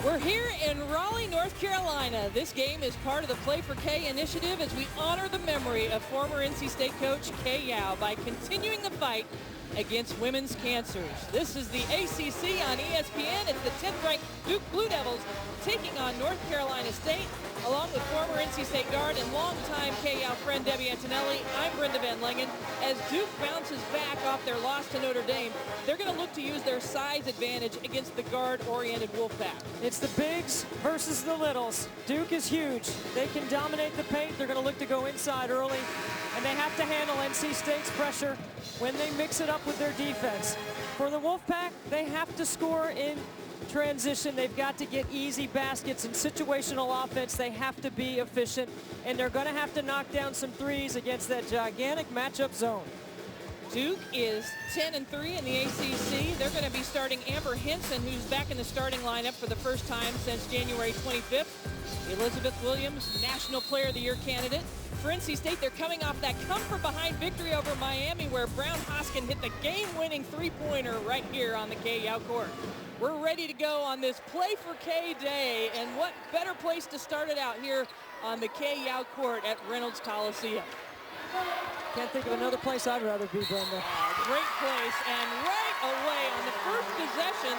We're here in Raleigh, North Carolina. This game is part of the Play for K initiative as we honor the memory of former NC State coach Kay Yow by continuing the fight against women's cancers. This is the ACC on ESPN. It's the 10th-ranked Duke Blue Devils taking on North Carolina State, along with former NC State guard and longtime Kay Yow friend Debbie Antonelli. I'm Brenda Van Lengen. As Duke bounces back off their loss to Notre Dame, they're going to look to use their size advantage against the guard-oriented Wolfpack. It's the bigs versus the littles. Duke is huge. They can dominate the paint. They're going to look to go inside early, and they have to handle NC State's pressure when they mix it up with their defense. For the Wolfpack, they have to score in transition. They've got to get easy baskets and situational offense. They have to be efficient, and they're going to have to knock down some threes against that gigantic matchup zone. Duke is 10-3 in the ACC. They're going to be starting Amber Henson, who's back in the starting lineup for the first time since January 25th. Elizabeth Williams, National Player of the Year candidate. For NC State, they're coming off that come-from-behind victory over Miami, where Brown Hoskin hit the game-winning three-pointer right here on the Kay Yow court. We're ready to go on this Play for K day, and what better place to start it out here on the Kay Yow court at Reynolds Coliseum. Can't think of another place I'd rather be, Brenda. Great place, and right away on the first possession,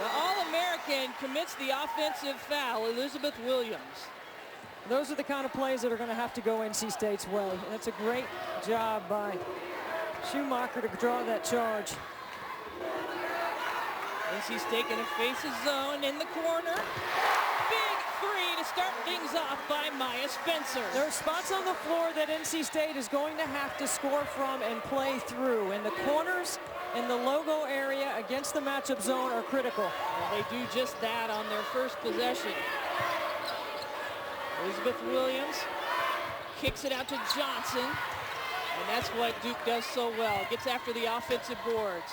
the All-American commits the offensive foul, Elizabeth Williams. Those are the kind of plays that are going to have to go NC State's way. And that's a great job by Schumacher to draw that charge. NC State going to face a zone in the corner. Big three to start things off by Maya Spencer. There are spots on the floor that NC State is going to have to score from and play through. And the corners in the logo area against the matchup zone are critical. Well, they do just that on their first possession. Elizabeth Williams kicks it out to Johnson, and that's what Duke does so well. Gets after the offensive boards.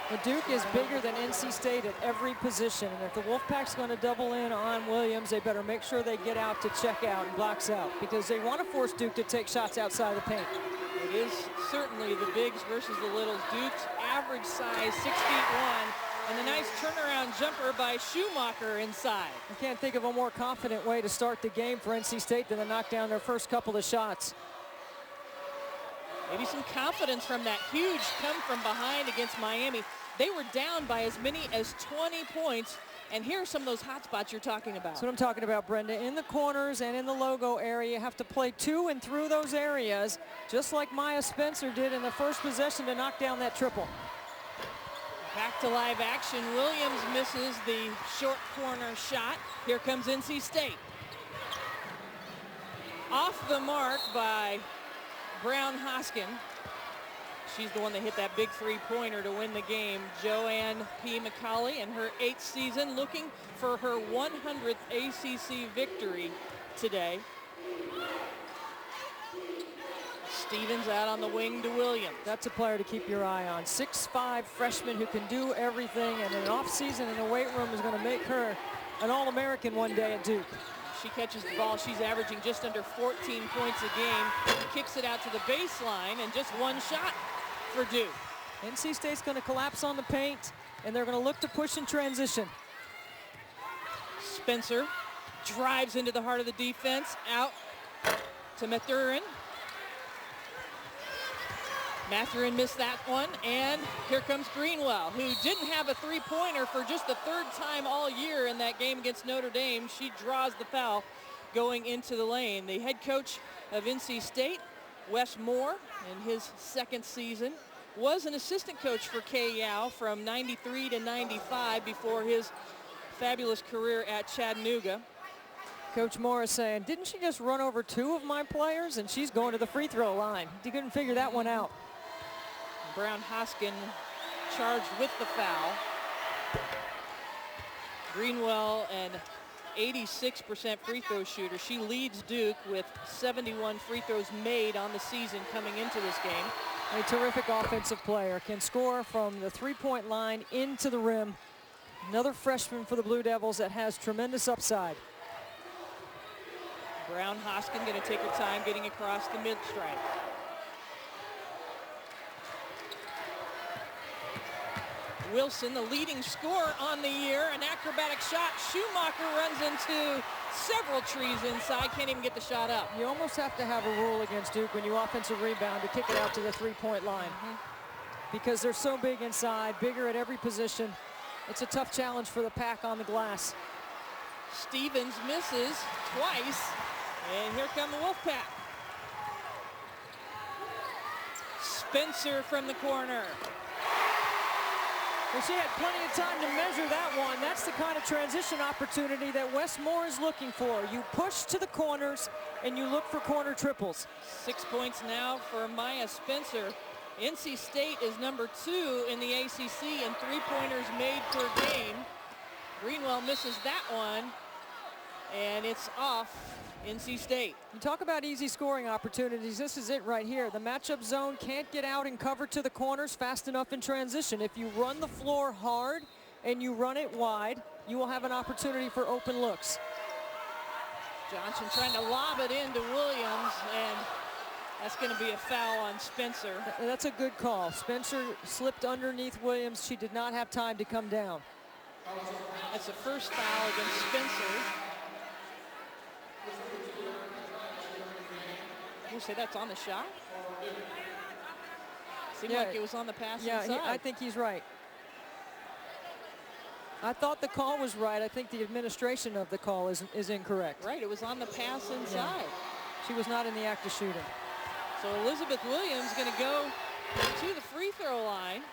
Well, Duke is bigger than NC State at every position, and if the Wolfpack's going to double in on Williams, they better make sure they get out to check out and blocks out, because they want to force Duke to take shots outside the paint. It is certainly the bigs versus the littles. Duke's average size, 6'1", and a nice turnaround jumper by Schumacher inside. I can't think of a more confident way to start the game for NC State than to knock down their first couple of shots. Maybe some confidence from that huge come from behind against Miami. They were down by as many as 20 points, and here are some of those hot spots you're talking about. That's what I'm talking about, Brenda. In the corners and in the logo area, you have to play to and through those areas, just like Maya Spencer did in the first possession to knock down that triple. Back to live action. Williams misses the short corner shot. Here comes NC State. Off the mark by Brown Hoskin. She's the one that hit that big three-pointer to win the game. Joanne P. McCauley in her 8th season, looking for her 100th ACC victory today. Stevens out on the wing to Williams. That's a player to keep your eye on. 6'5" freshman who can do everything, and in an off-season in the weight room is going to make her an All-American one day at Duke. She catches the ball. She's averaging just under 14 points a game. Kicks it out to the baseline, and just one shot for Duke. NC State's going to collapse on the paint, and they're going to look to push in transition. Spencer drives into the heart of the defense. Out to Mathurin. Mathurin missed that one, and here comes Greenwell, who didn't have a three-pointer for just the 3rd time all year in that game against Notre Dame. She draws the foul going into the lane. The head coach of NC State, Wes Moore, in his 2nd season, was an assistant coach for Kay Yow from 93 to 95 before his fabulous career at Chattanooga. Coach Moore is saying, didn't she just run over 2 of my players? And she's going to the free throw line. He couldn't figure that one out. Brown Hoskin charged with the foul. Greenwell, an 86% free throw shooter. She leads Duke with 71 free throws made on the season coming into this game. A terrific offensive player. Can score from the three-point line into the rim. Another freshman for the Blue Devils that has tremendous upside. Brown Hoskin going to take her time getting across the mid-stripe. Wilson, the leading scorer on the year. An acrobatic shot. Schumacher runs into several trees inside. Can't even get the shot up. You almost have to have a rule against Duke when you offensive rebound to kick it out to the three-point line. Because they're so big inside, bigger at every position. It's a tough challenge for the Pack on the glass. Stevens misses twice, and here come the Wolfpack. Spencer from the corner. Well, she had plenty of time to measure that one. That's the kind of transition opportunity that Westmore is looking for. You push to the corners, and you look for corner triples. 6 points now for Maya Spencer. NC State is number 2 in the ACC in three-pointers made per game. Greenwell misses that one, and it's off NC State. You talk about easy scoring opportunities. This is it right here. The matchup zone can't get out and cover to the corners fast enough in transition. If you run the floor hard and you run it wide, you will have an opportunity for open looks. Johnson trying to lob it into Williams, and that's going to be a foul on Spencer. That's a good call. Spencer slipped underneath Williams. She did not have time to come down. That's the first foul against Spencer. You say that's on the shot? Seemed like it was on the pass inside. Yeah, I think he's right. I thought the call was right. I think the administration of the call is incorrect. Right, it was on the pass inside. Yeah. She was not in the act of shooting. So Elizabeth Williams going to go to the free throw line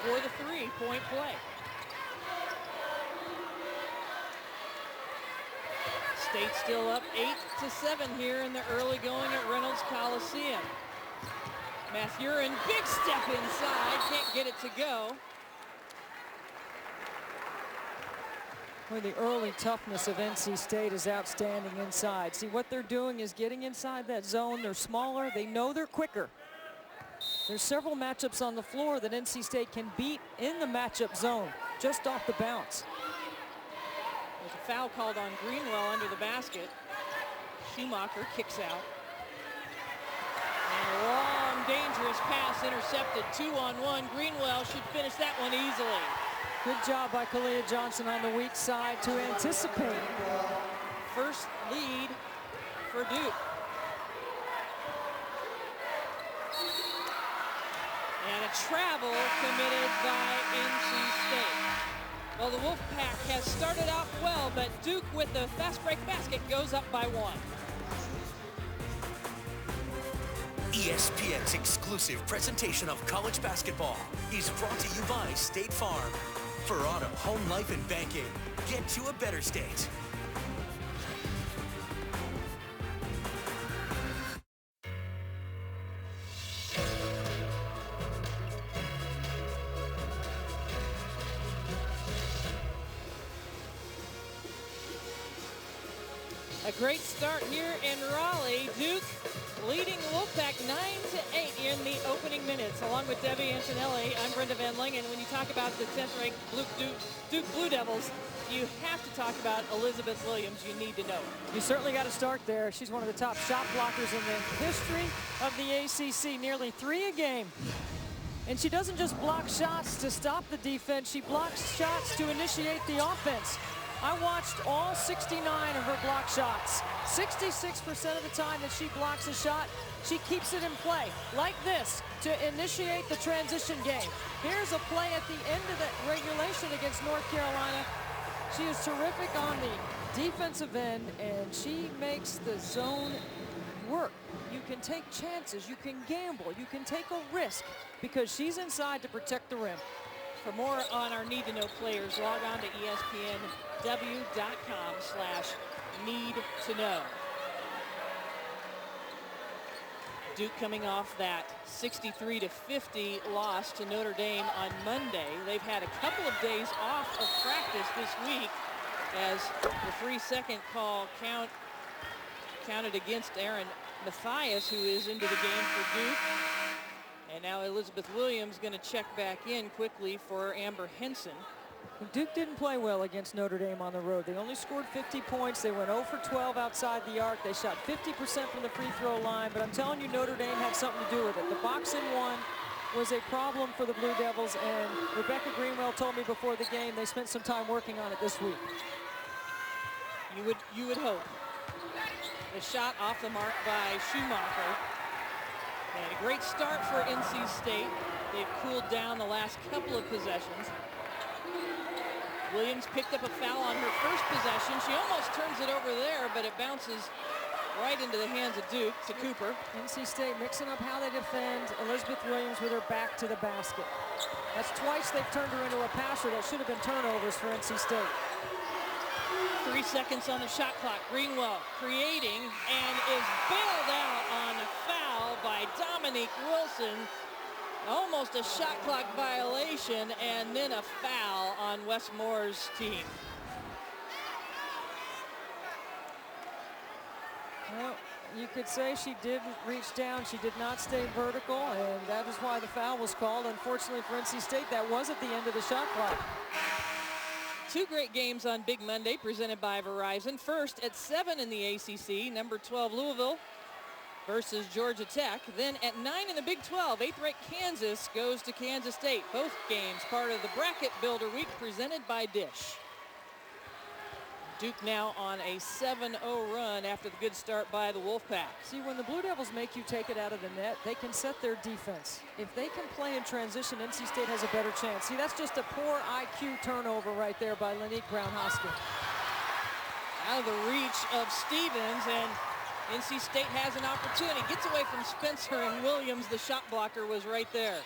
for the three-point play. State still up 8-7 here in the early going at Reynolds Coliseum. Mathurin, big step inside, can't get it to go. Well, the early toughness of NC State is outstanding inside. See, what they're doing is getting inside that zone. They're smaller. They know they're quicker. There's several matchups on the floor that NC State can beat in the matchup zone, just off the bounce. There's a foul called on Greenwell under the basket. Schumacher kicks out. And a long, dangerous pass intercepted. 2-on-1. Greenwell should finish that one easily. Good job by Kalia Johnson on the weak side to anticipate. First lead for Duke. And a travel committed by NC State. Well, the Wolfpack has started off well, but Duke with the fast break basket goes up by 1. ESPN's exclusive presentation of college basketball is brought to you by State Farm. For auto, home life, and banking, get to a better state. A great start here in Raleigh. Duke leading the Wolfpack 9-8 in the opening minutes. Along with Debbie Antonelli, I'm Brenda Van Lingen. When you talk about the 10th ranked Duke Blue Devils, you have to talk about Elizabeth Williams. You need to know her. You certainly got to start there. She's one of the top shot blockers in the history of the ACC, nearly 3 a game. And she doesn't just block shots to stop the defense, she blocks shots to initiate the offense. I watched all 69 of her block shots. 66% of the time that she blocks a shot, she keeps it in play, like this, to initiate the transition game. Here's a play at the end of the regulation against North Carolina. She is terrific on the defensive end, and she makes the zone work. You can take chances, you can gamble, you can take a risk, because she's inside to protect the rim. For more on our need-to-know players, log on to ESPNW.com/need-to-know. Duke coming off that 63-50 loss to Notre Dame on Monday. They've had a couple of days off of practice this week as the 3-second call counted against Aaron Mathias, who is into the game for Duke. And now Elizabeth Williams going to check back in quickly for Amber Henson. Duke didn't play well against Notre Dame on the road. They only scored 50 points. They went 0 for 12 outside the arc. They shot 50% from the free throw line. But I'm telling you, Notre Dame had something to do with it. The box and one was a problem for the Blue Devils, and Rebecca Greenwell told me before the game they spent some time working on it this week. You would hope. The shot off the mark by Schumacher. And a great start for NC State. They've cooled down the last couple of possessions. Williams picked up a foul on her first possession. She almost turns it over there, but it bounces right into the hands of Duke to Cooper. NC State mixing up how they defend. Elizabeth Williams with her back to the basket. That's twice they've turned her into a passer. That should have been turnovers for NC State. 3 seconds on the shot clock. Greenwell creating and is bailed out on a foul by Dominique Wilson. Almost a shot clock violation and then a foul on Wes Moore's team. Well, you could say she did reach down. She did not stay vertical, and that is why the foul was called. Unfortunately for NC State, that was at the end of the shot clock. Two great games on Big Monday presented by Verizon. First at 7 in the ACC, number 12 Louisville versus Georgia Tech. Then at 9 in the Big 12, 8th-ranked Kansas goes to Kansas State. Both games part of the Bracket Builder Week presented by Dish. Duke now on a 7-0 run after the good start by the Wolfpack. See, when the Blue Devils make you take it out of the net, they can set their defense. If they can play in transition, NC State has a better chance. See, that's just a poor IQ turnover right there by Lanique Brown-Hoskin. Out of the reach of Stevens, and NC State has an opportunity. Gets away from Spencer, and Williams, the shot blocker, was right there.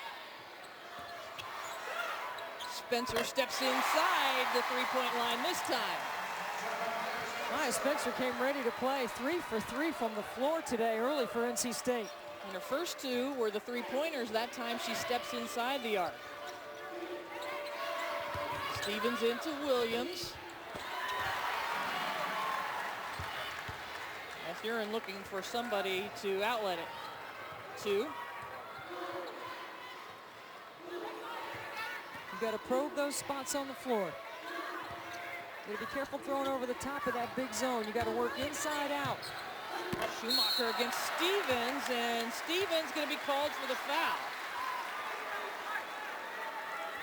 Spencer steps inside the three-point line this time. Maya Spencer came ready to play. 3 for 3 from the floor today, early for NC State. And her first two were the three-pointers. That time she steps inside the arc. Stevens into Williams. Thurin looking for somebody to outlet it. 2. You got to probe those spots on the floor. You got to be careful throwing over the top of that big zone. You got to work inside out. Schumacher against Stevens, and Stevens going to be called for the foul.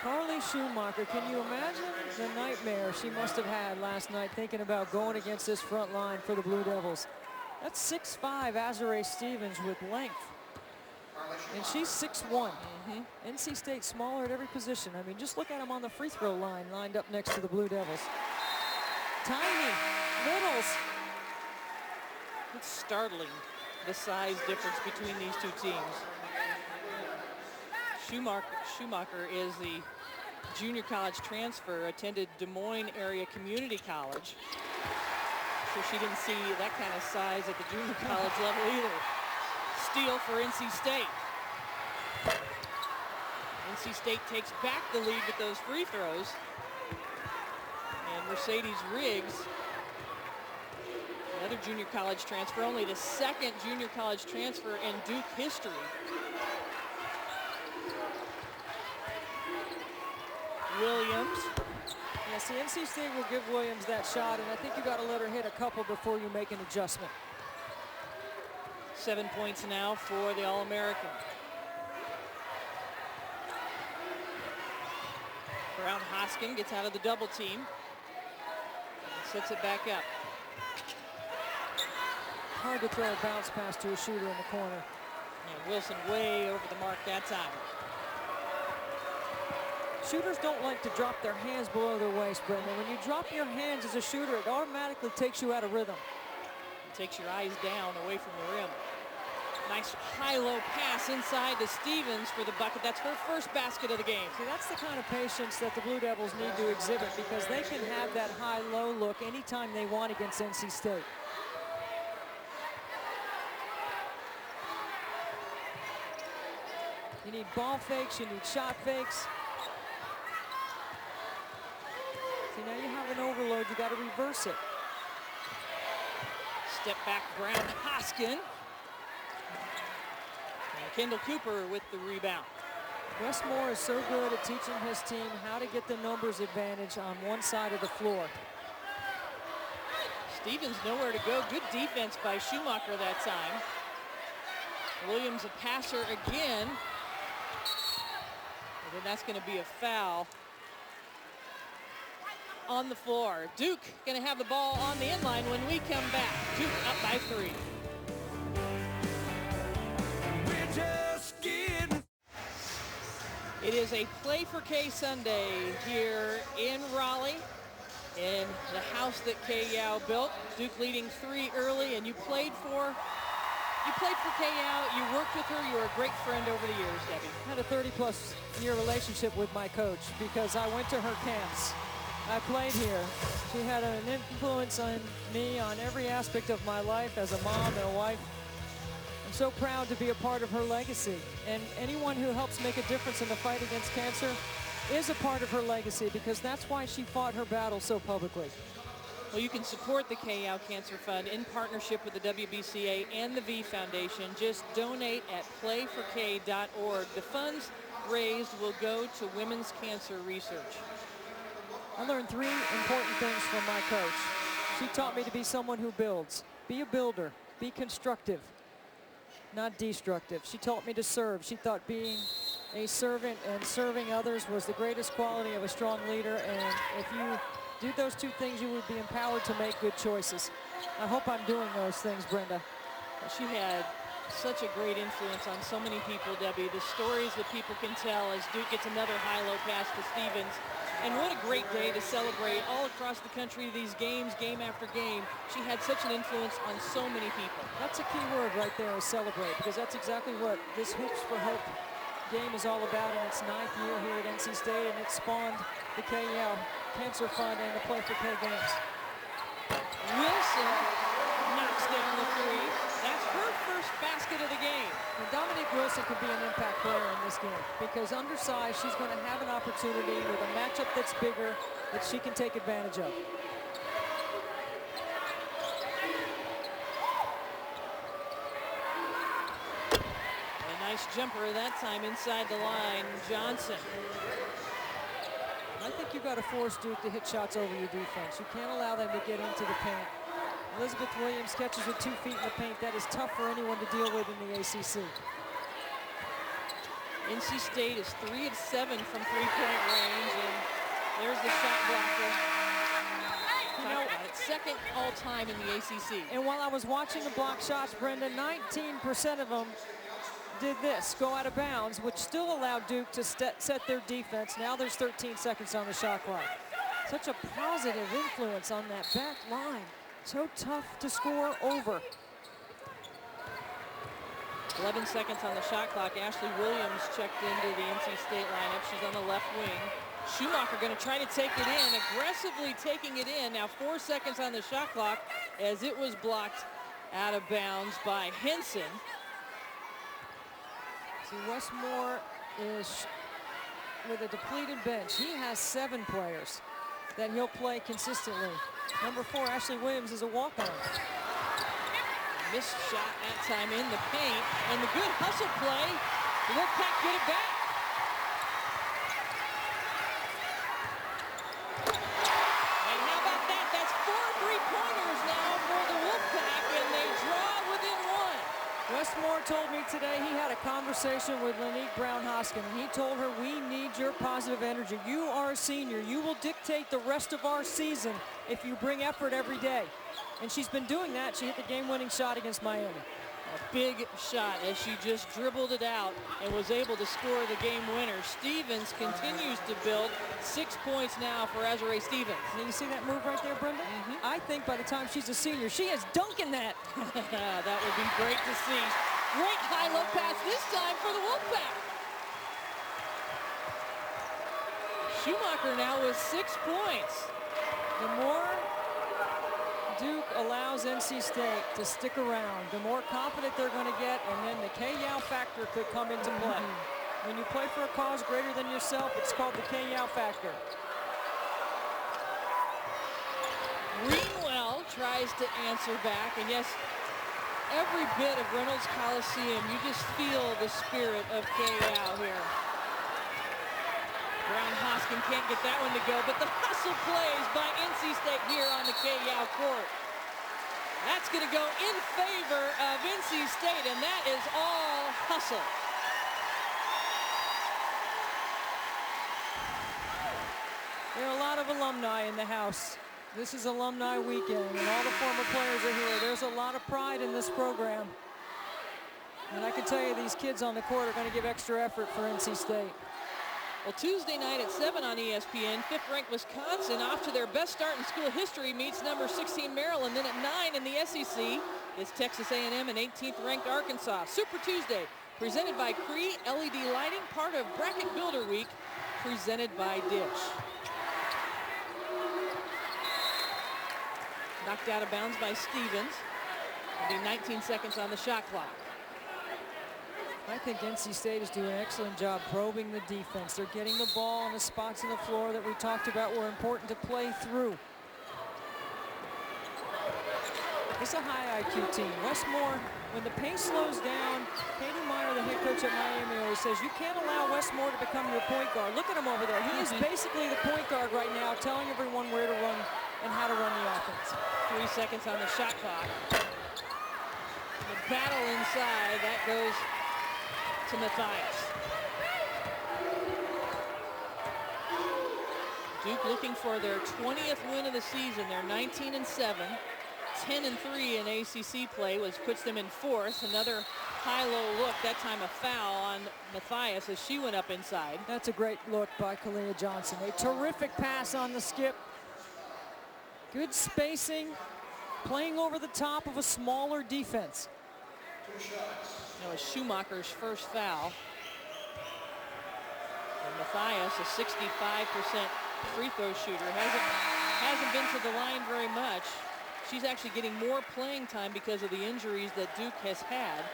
Carly Schumacher, can you imagine the nightmare she must have had last night thinking about going against this front line for the Blue Devils? That's 6'5" Azurá Stevens with length. And she's 6'1". NC State smaller at every position. I mean, just look at them on the free throw line lined up next to the Blue Devils. Tiny, Reynolds. It's startling, the size difference between these two teams. Schumacher is the junior college transfer, attended Des Moines Area Community College. So she didn't see that kind of size at the junior college level either. Steal for NC State. NC State takes back the lead with those free throws. And Mercedes Riggs, another junior college transfer, only the second junior college transfer in Duke history. Williams. Yeah, see, NC State will give Williams that shot, and I think you got to let her hit a couple before you make an adjustment. 7 points now for the All-American. Brown-Hoskin gets out of the double team and sets it back up. Hard to throw a bounce pass to a shooter in the corner. And Wilson way over the mark that time. Shooters don't like to drop their hands below their waist, Brendan. When you drop your hands as a shooter, it automatically takes you out of rhythm. It takes your eyes down away from the rim. Nice high-low pass inside to Stevens for the bucket. That's her first basket of the game. See, that's the kind of patience that the Blue Devils need to exhibit, because they can have that high-low look anytime they want against NC State. You need ball fakes, you need shot fakes. See, now you have an overload, you got to reverse it. Step back, Brown-Hoskin. And Kendall Cooper with the rebound. Wes Moore is so good at teaching his team how to get the numbers advantage on one side of the floor. Stevens nowhere to go. Good defense by Schumacher that time. Williams a passer again. And then that's going to be a foul on the floor. Duke going to have the ball on the inline when we come back. Duke up by 3. We're just getting. It is a Play for K Sunday here in Raleigh, in the house that Kay Yow built. Duke leading 3 early, and you played for Kay Yow. You worked with her. You were a great friend over the years, Debbie. I had a 30-plus year relationship with my coach because I went to her camps. I played here. She had an influence on me on every aspect of my life as a mom and a wife. I'm so proud to be a part of her legacy. And anyone who helps make a difference in the fight against cancer is a part of her legacy, because that's why she fought her battle so publicly. Well, you can support the Kay Yow Cancer Fund in partnership with the WBCA and the V Foundation. Just donate at playfork.org. The funds raised will go to women's cancer research. I learned 3 important things from my coach. She taught me to be someone who builds. Be a builder. Be constructive, not destructive. She taught me to serve. She thought being a servant and serving others was the greatest quality of a strong leader. And if you do those 2 things, you would be empowered to make good choices. I hope I'm doing those things, Brenda. She had such a great influence on so many people, Debbie. The stories that people can tell as Duke gets another high-low pass to Stevens. And what a great day to celebrate all across the country, these games, game after game. She had such an influence on so many people. That's a key word right there, is celebrate, because that's exactly what this Hoops for Hope game is all about in its 9th year here at NC State, and it spawned the Kay Yow Cancer Fund and the Play for K games. Wilson knocks down the 3. That's her first basket of the game. And Dominique Wilson could be an impact player in this game, because undersized, she's going to have an opportunity with a matchup that's bigger that she can take advantage of. Nice jumper that time inside the line, Johnson. I think you've got to force Duke to hit shots over your defense. You can't allow them to get into the paint. Elizabeth Williams catches with 2 feet in the paint. That is tough for anyone to deal with in the ACC. NC State is 3 of 7 from 3-point range, and there's the shot blocker. You know, second all-time in the ACC. And while I was watching the block shots, Brenda, 19% of them did this, go out of bounds, which still allowed Duke to set their defense. Now there's 13 seconds on the shot clock. Such a positive influence on that back line. So tough to score over. 11 seconds on the shot clock. Ashley Williams checked into the NC State lineup. She's on the left wing. Schumacher going to try to take it in, aggressively taking it in. Now 4 seconds on the shot clock as it was blocked out of bounds by Henson. See, Westmore is with a depleted bench. He has 7 players that he'll play consistently. Number 4, Ashley Williams, is a walk-on. Missed shot that time in the paint, and the good hustle play. Wolfpack get it back. And how about that? That's 4 3-pointers now for the Wolfpack, and they draw within 1. Westmore told me today he had a conversation with Lanique Brown-Hoskin, and he told her, we need your positive energy. You are a senior. You will dictate the rest of our season if you bring effort every day. And she's been doing that. She hit the game-winning shot against Miami. A big shot as she just dribbled it out and was able to score the game winner. Stevens continues to build. 6 points now for Azurá Stevens. And you see that move right there, Brenda? I think by the time she's a senior, she is dunking that. That would be great to see. Great high-low pass this time for the Wolfpack. Schumacher now with 6 points. The more Duke allows NC State to stick around, the more confident they're going to get, and then the Kay Yow factor could come into play. When you play for a cause greater than yourself, it's called the Kay Yow factor. Greenwell tries to answer back, and yes, every bit of Reynolds Coliseum, you just feel the spirit of Kay Yow here. Brown-Hoskin can't get that one to go, but the hustle plays by NC State here on the Kay Yow court. That's going to go in favor of NC State, and that is all hustle. There are a lot of alumni in the house. This is alumni weekend, and all the former players are here. There's a lot of pride in this program. And I can tell you these kids on the court are going to give extra effort for NC State. Well, Tuesday night at 7 on ESPN, 5th-ranked Wisconsin off to their best start in school history meets number 16 Maryland. Then at 9 in the SEC is Texas A&M and 18th-ranked Arkansas. Super Tuesday, presented by Cree LED Lighting, part of Bracket Builder Week, presented by Dish. Knocked out of bounds by Stevens. It'll be 19 seconds on the shot clock. I think NC State is doing an excellent job probing the defense. They're getting the ball on the spots on the floor that we talked about were important to play through. It's a high IQ team. Westmore, when the pace slows down, Katie Meyer, the head coach at Miami, always says, you can't allow Westmore to become your point guard. Look at him over there. He is basically the point guard right now, telling everyone where to run and how to run the offense. 3 seconds on the shot clock. The battle inside, that goes to Matthias. Duke looking for their 20th win of the season. They're 19-7, 10-3 in ACC play, which puts them in 4th. Another high-low look, that time a foul on Matthias as she went up inside. That's a great look by Kalia Johnson. A terrific pass on the skip. Good spacing, playing over the top of a smaller defense. That was Schumacher's first foul. And Matthias, a 65% free throw shooter, hasn't been to the line very much. She's actually getting more playing time because of the injuries that Duke has had.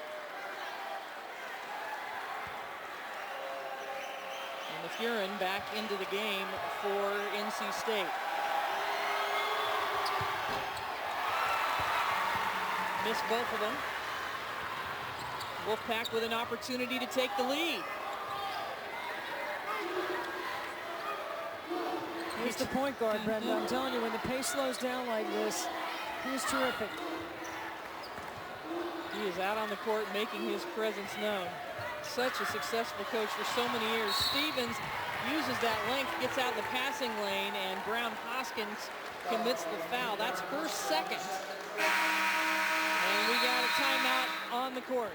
And Mathurin back into the game for NC State. Missed both of them. Wolfpack with an opportunity to take the lead. He's the point guard, Brenda. I'm telling you, when the pace slows down like this, he is terrific. He is out on the court making his presence known. Such a successful coach for so many years. Stevens uses that length, gets out in the passing lane, and Brown Hoskins commits the foul. That's her second. And we got a timeout on the court.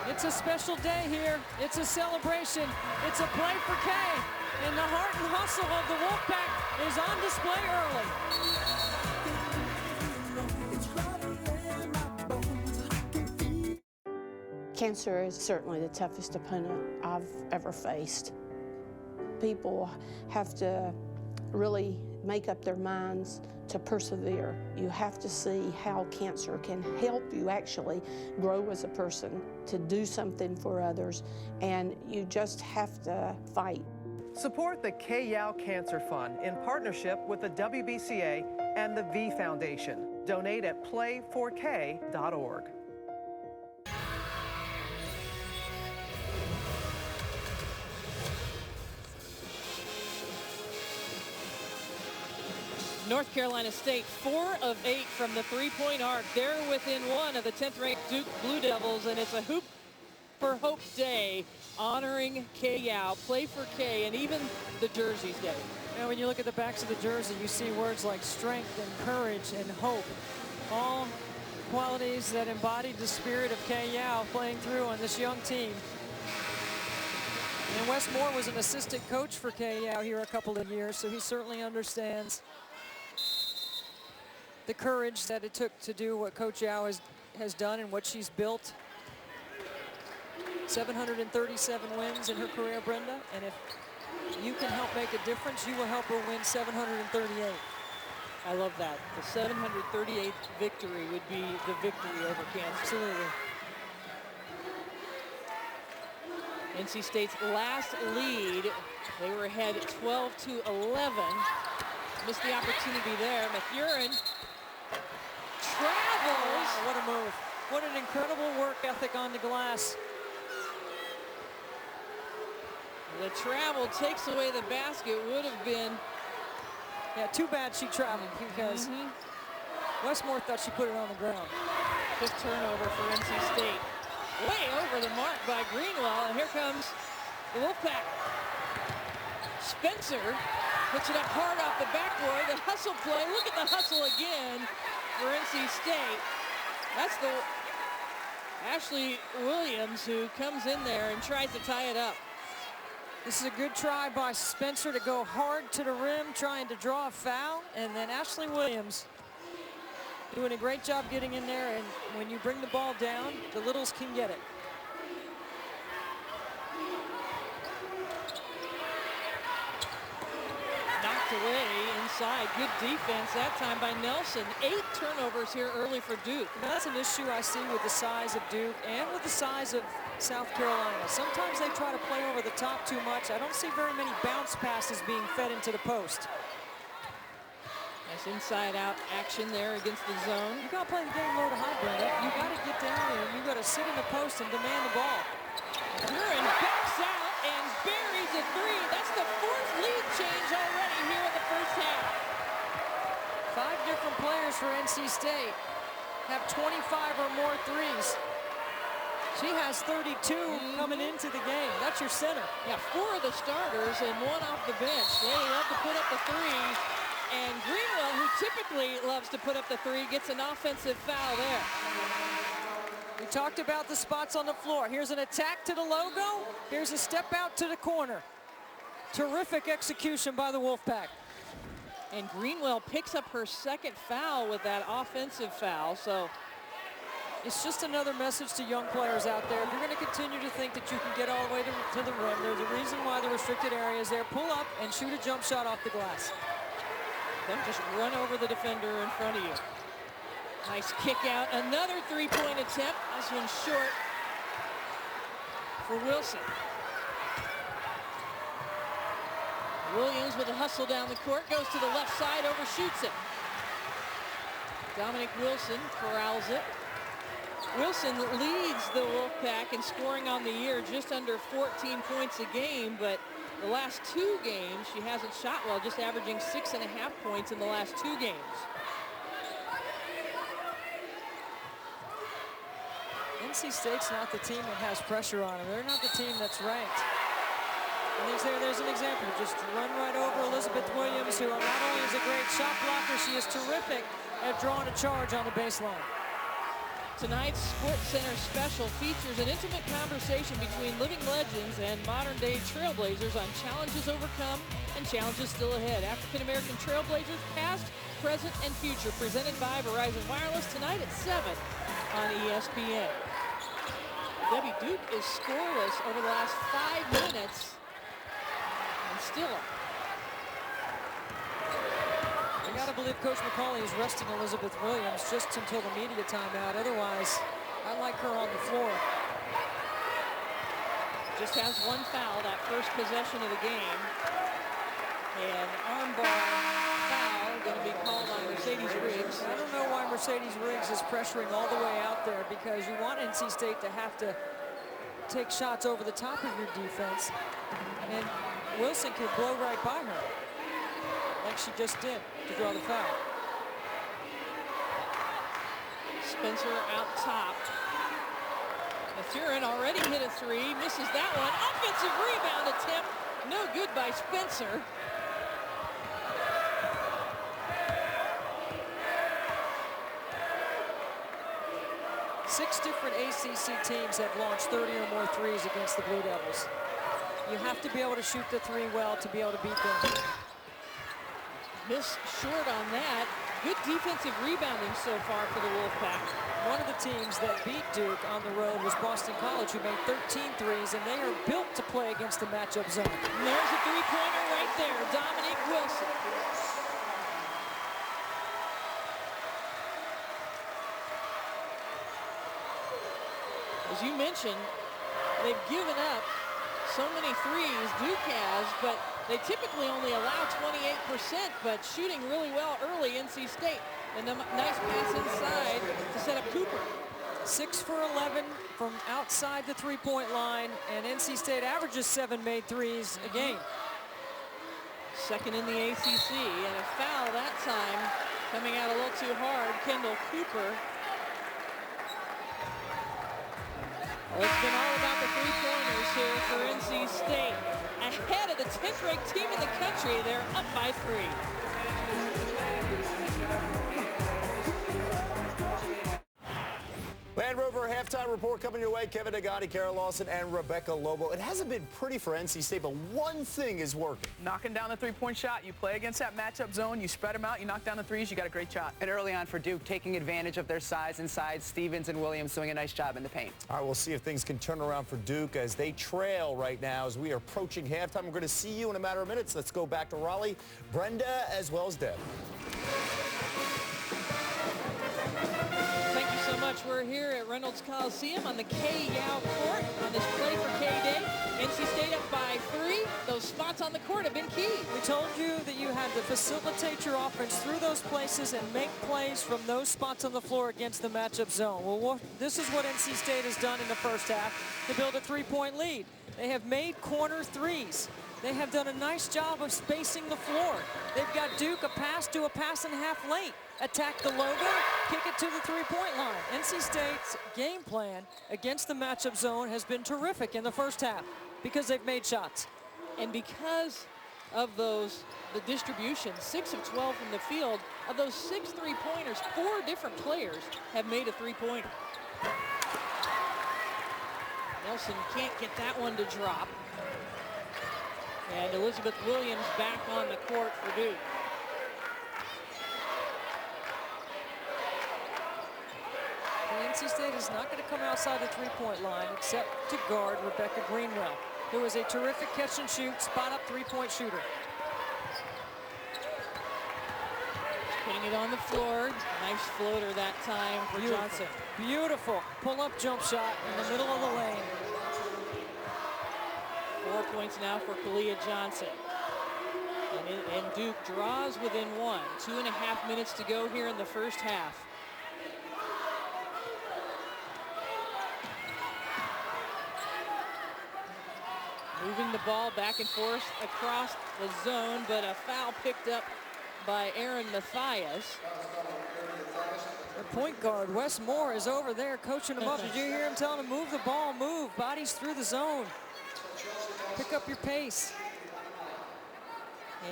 It's a special day here. It's a celebration. It's a play for K. And the heart and hustle of the Wolfpack is on display early. Cancer is certainly the toughest opponent I've ever faced. People have to really make up their minds to persevere. You have to see how cancer can help you actually grow as a person, to do something for others, and you just have to fight. Support the K. Yao Cancer Fund in partnership with the WBCA and the V Foundation. Donate at play4k.org. North Carolina State, 4 of 8 from the three-point arc. They're within 1 of the 10th-ranked Duke Blue Devils, and it's a Hoop for Hope Day honoring K. Yao, Play for K, and even the Jerseys Day. Now, when you look at the backs of the jersey, you see words like strength and courage and hope. All qualities that embodied the spirit of K. Yao playing through on this young team. And Wes Moore was an assistant coach for K. Yao here a couple of years, so he certainly understands the courage that it took to do what Coach Yao has done and what she's built. 737 wins in her career, Brenda, and if you can help make a difference, you will help her win 738. I love that. The 738th victory would be the victory over cancer. Absolutely. NC State's last lead, they were ahead 12-11. Missed the opportunity there. Mathurin travels. Wow, what a move. What an incredible work ethic on the glass. The travel takes away the basket. Would have been. Yeah, too bad she traveled because Westmore thought she put it on the ground. 5th turnover for NC State. Way over the mark by Greenwell, and here comes the Wolfpack. Spencer puts it up hard off the backboard. The hustle play. Look at the hustle again for NC State. That's the Ashley Williams who comes in there and tries to tie it up. This is a good try by Spencer to go hard to the rim, trying to draw a foul, and then Ashley Williams doing a great job getting in there, and when you bring the ball down, the Littles can get it. Knocked away inside. Good defense that time by Nelson. 8 turnovers here early for Duke. Now, that's an issue I see with the size of Duke and with the size of South Carolina. Sometimes they try to play over the top too much. I don't see very many bounce passes being fed into the post. Nice inside-out action there against the zone. You got to play the game low to high, Brenda. You got to get down there and you got to sit in the post and demand the ball. Curran backs out and buries a 3. That's the 4th lead change already here in the first half. 5 different players for NC State have 25 or more threes. She has 32 coming into the game. That's your center. Yeah, 4 of the starters and 1 off the bench. They love to put up the 3. And Greenwell, who typically loves to put up the 3, gets an offensive foul there. We talked about the spots on the floor. Here's an attack to the logo. Here's a step out to the corner. Terrific execution by the Wolfpack. And Greenwell picks up her 2nd foul with that offensive foul. So it's just another message to young players out there. If you're going to continue to think that you can get all the way to the rim, there's a reason why the restricted area is there. Pull up and shoot a jump shot off the glass. Then just run over the defender in front of you. Nice kick out. Another 3-point attempt. This one's short for Wilson. Williams with a hustle down the court. Goes to the left side, overshoots it. Dominic Wilson corrals it. Wilson leads the Wolfpack in scoring on the year, just under 14 points a game, but the last 2 games she hasn't shot well, just averaging 6.5 points in the last 2 games. NC State's not the team that has pressure on them. They're not the team that's ranked. And there's an example. Just run right over Elizabeth Williams, who not only is a great shot blocker, she is terrific at drawing a charge on the baseline. Tonight's SportsCenter special features an intimate conversation between living legends and modern-day trailblazers on challenges overcome and challenges still ahead. African-American trailblazers, past, present, and future, presented by Verizon Wireless tonight at 7 on ESPN. Debbie, Duke is scoreless over the last 5 minutes and still up. I gotta believe Coach McCauley is resting Elizabeth Williams just until the media timeout. Otherwise, I like her on the floor. Just has 1 foul that first possession of the game. And armbar foul going to be called on Mercedes Riggs. I don't know why Mercedes Riggs is pressuring all the way out there, because you want NC State to have to take shots over the top of your defense. And Wilson can blow right by her, like she just did, to draw the foul. Spencer out top. Mathurin already hit a 3, misses that one. Offensive rebound attempt, no good by Spencer. Six different ACC teams have launched 30 or more threes against the Blue Devils. You have to be able to shoot the 3 well to be able to beat them. Missed short on that. Good defensive rebounding so far for the Wolfpack. One of the teams that beat Duke on the road was Boston College, who made 13 threes, and they are built to play against the matchup zone. And there's a 3-pointer right there, Dominic Wilson. As you mentioned, they've given up so many threes, Duke has, but they typically only allow 28%, but shooting really well early, NC State. And a nice pass inside to set up Cooper. 6 for 11 from outside the 3-point line, and NC State averages 7 made threes a game. Second in the ACC, and a foul that time coming out a little too hard. Kendall Cooper. Well, it's been all about the 3-pointers here for NC State. Ahead of the 10th ranked team in the country, they're up by 3. Land Rover halftime report coming your way. Kevin Nagati, Kara Lawson, and Rebecca Lobo. It hasn't been pretty for NC State, but one thing is working. Knocking down the three-point shot. You play against that matchup zone. You spread them out. You knock down the threes. You got a great shot. And early on for Duke, taking advantage of their size inside. Stevens and Williams doing a nice job in the paint. All right, we'll see if things can turn around for Duke as they trail right now as we are approaching halftime. We're going to see you in a matter of minutes. Let's go back to Raleigh. Brenda as well as Deb. Thank you so much. We're here at Reynolds Coliseum on the K-Yow court on this Play for K day. NC State up by 3. Those spots on the court have been key. We told you that you had to facilitate your offense through those places and make plays from those spots on the floor against the matchup zone. Well, this is what NC State has done in the first half to build a 3-point lead. They have made corner threes. They have done a nice job of spacing the floor. They've got Duke a pass to a pass and a half late. Attack the logo, kick it to the 3-point line. NC State's game plan against the matchup zone has been terrific in the first half because they've made shots. And because of the distribution, 6 of 12 from the field, of those 6 3-pointers, 4 different players have made a 3-pointer. Nelson can't get that one to drop. And Elizabeth Williams back on the court for Duke. NC State is not going to come outside the 3-point line except to guard Rebecca Greenwell, who is a terrific catch and shoot, spot up 3-point shooter. Putting it on the floor. Nice floater that time for Johnson. Beautiful pull-up jump shot in the middle of the lane. 4 points now for Kalia Johnson. And Duke draws within 1. 2.5 minutes to go here in the first half. Moving the ball back and forth across the zone, but a foul picked up by Aaron Mathias. The point guard, Wes Moore, is over there coaching him up. Did you hear him telling him, move the ball, move, bodies through the zone. Pick up your pace.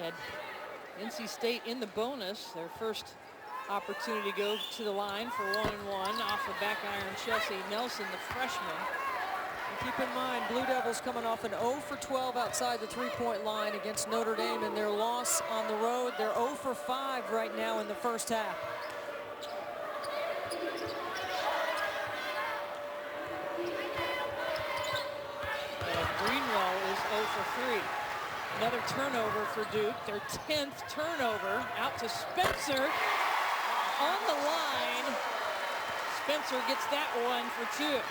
And NC State in the bonus, their first opportunity to go to the line for 1-and-1 off the back iron. Chelsea Nelson, the freshman. And keep in mind, Blue Devils coming off an 0 for 12 outside the 3-point line against Notre Dame in their loss on the road. They're 0 for 5 right now in the first half. Greenwell is 0 for 3. Another turnover for Duke, their 10th turnover. Out to Spencer on the line. Spencer gets that one for 2.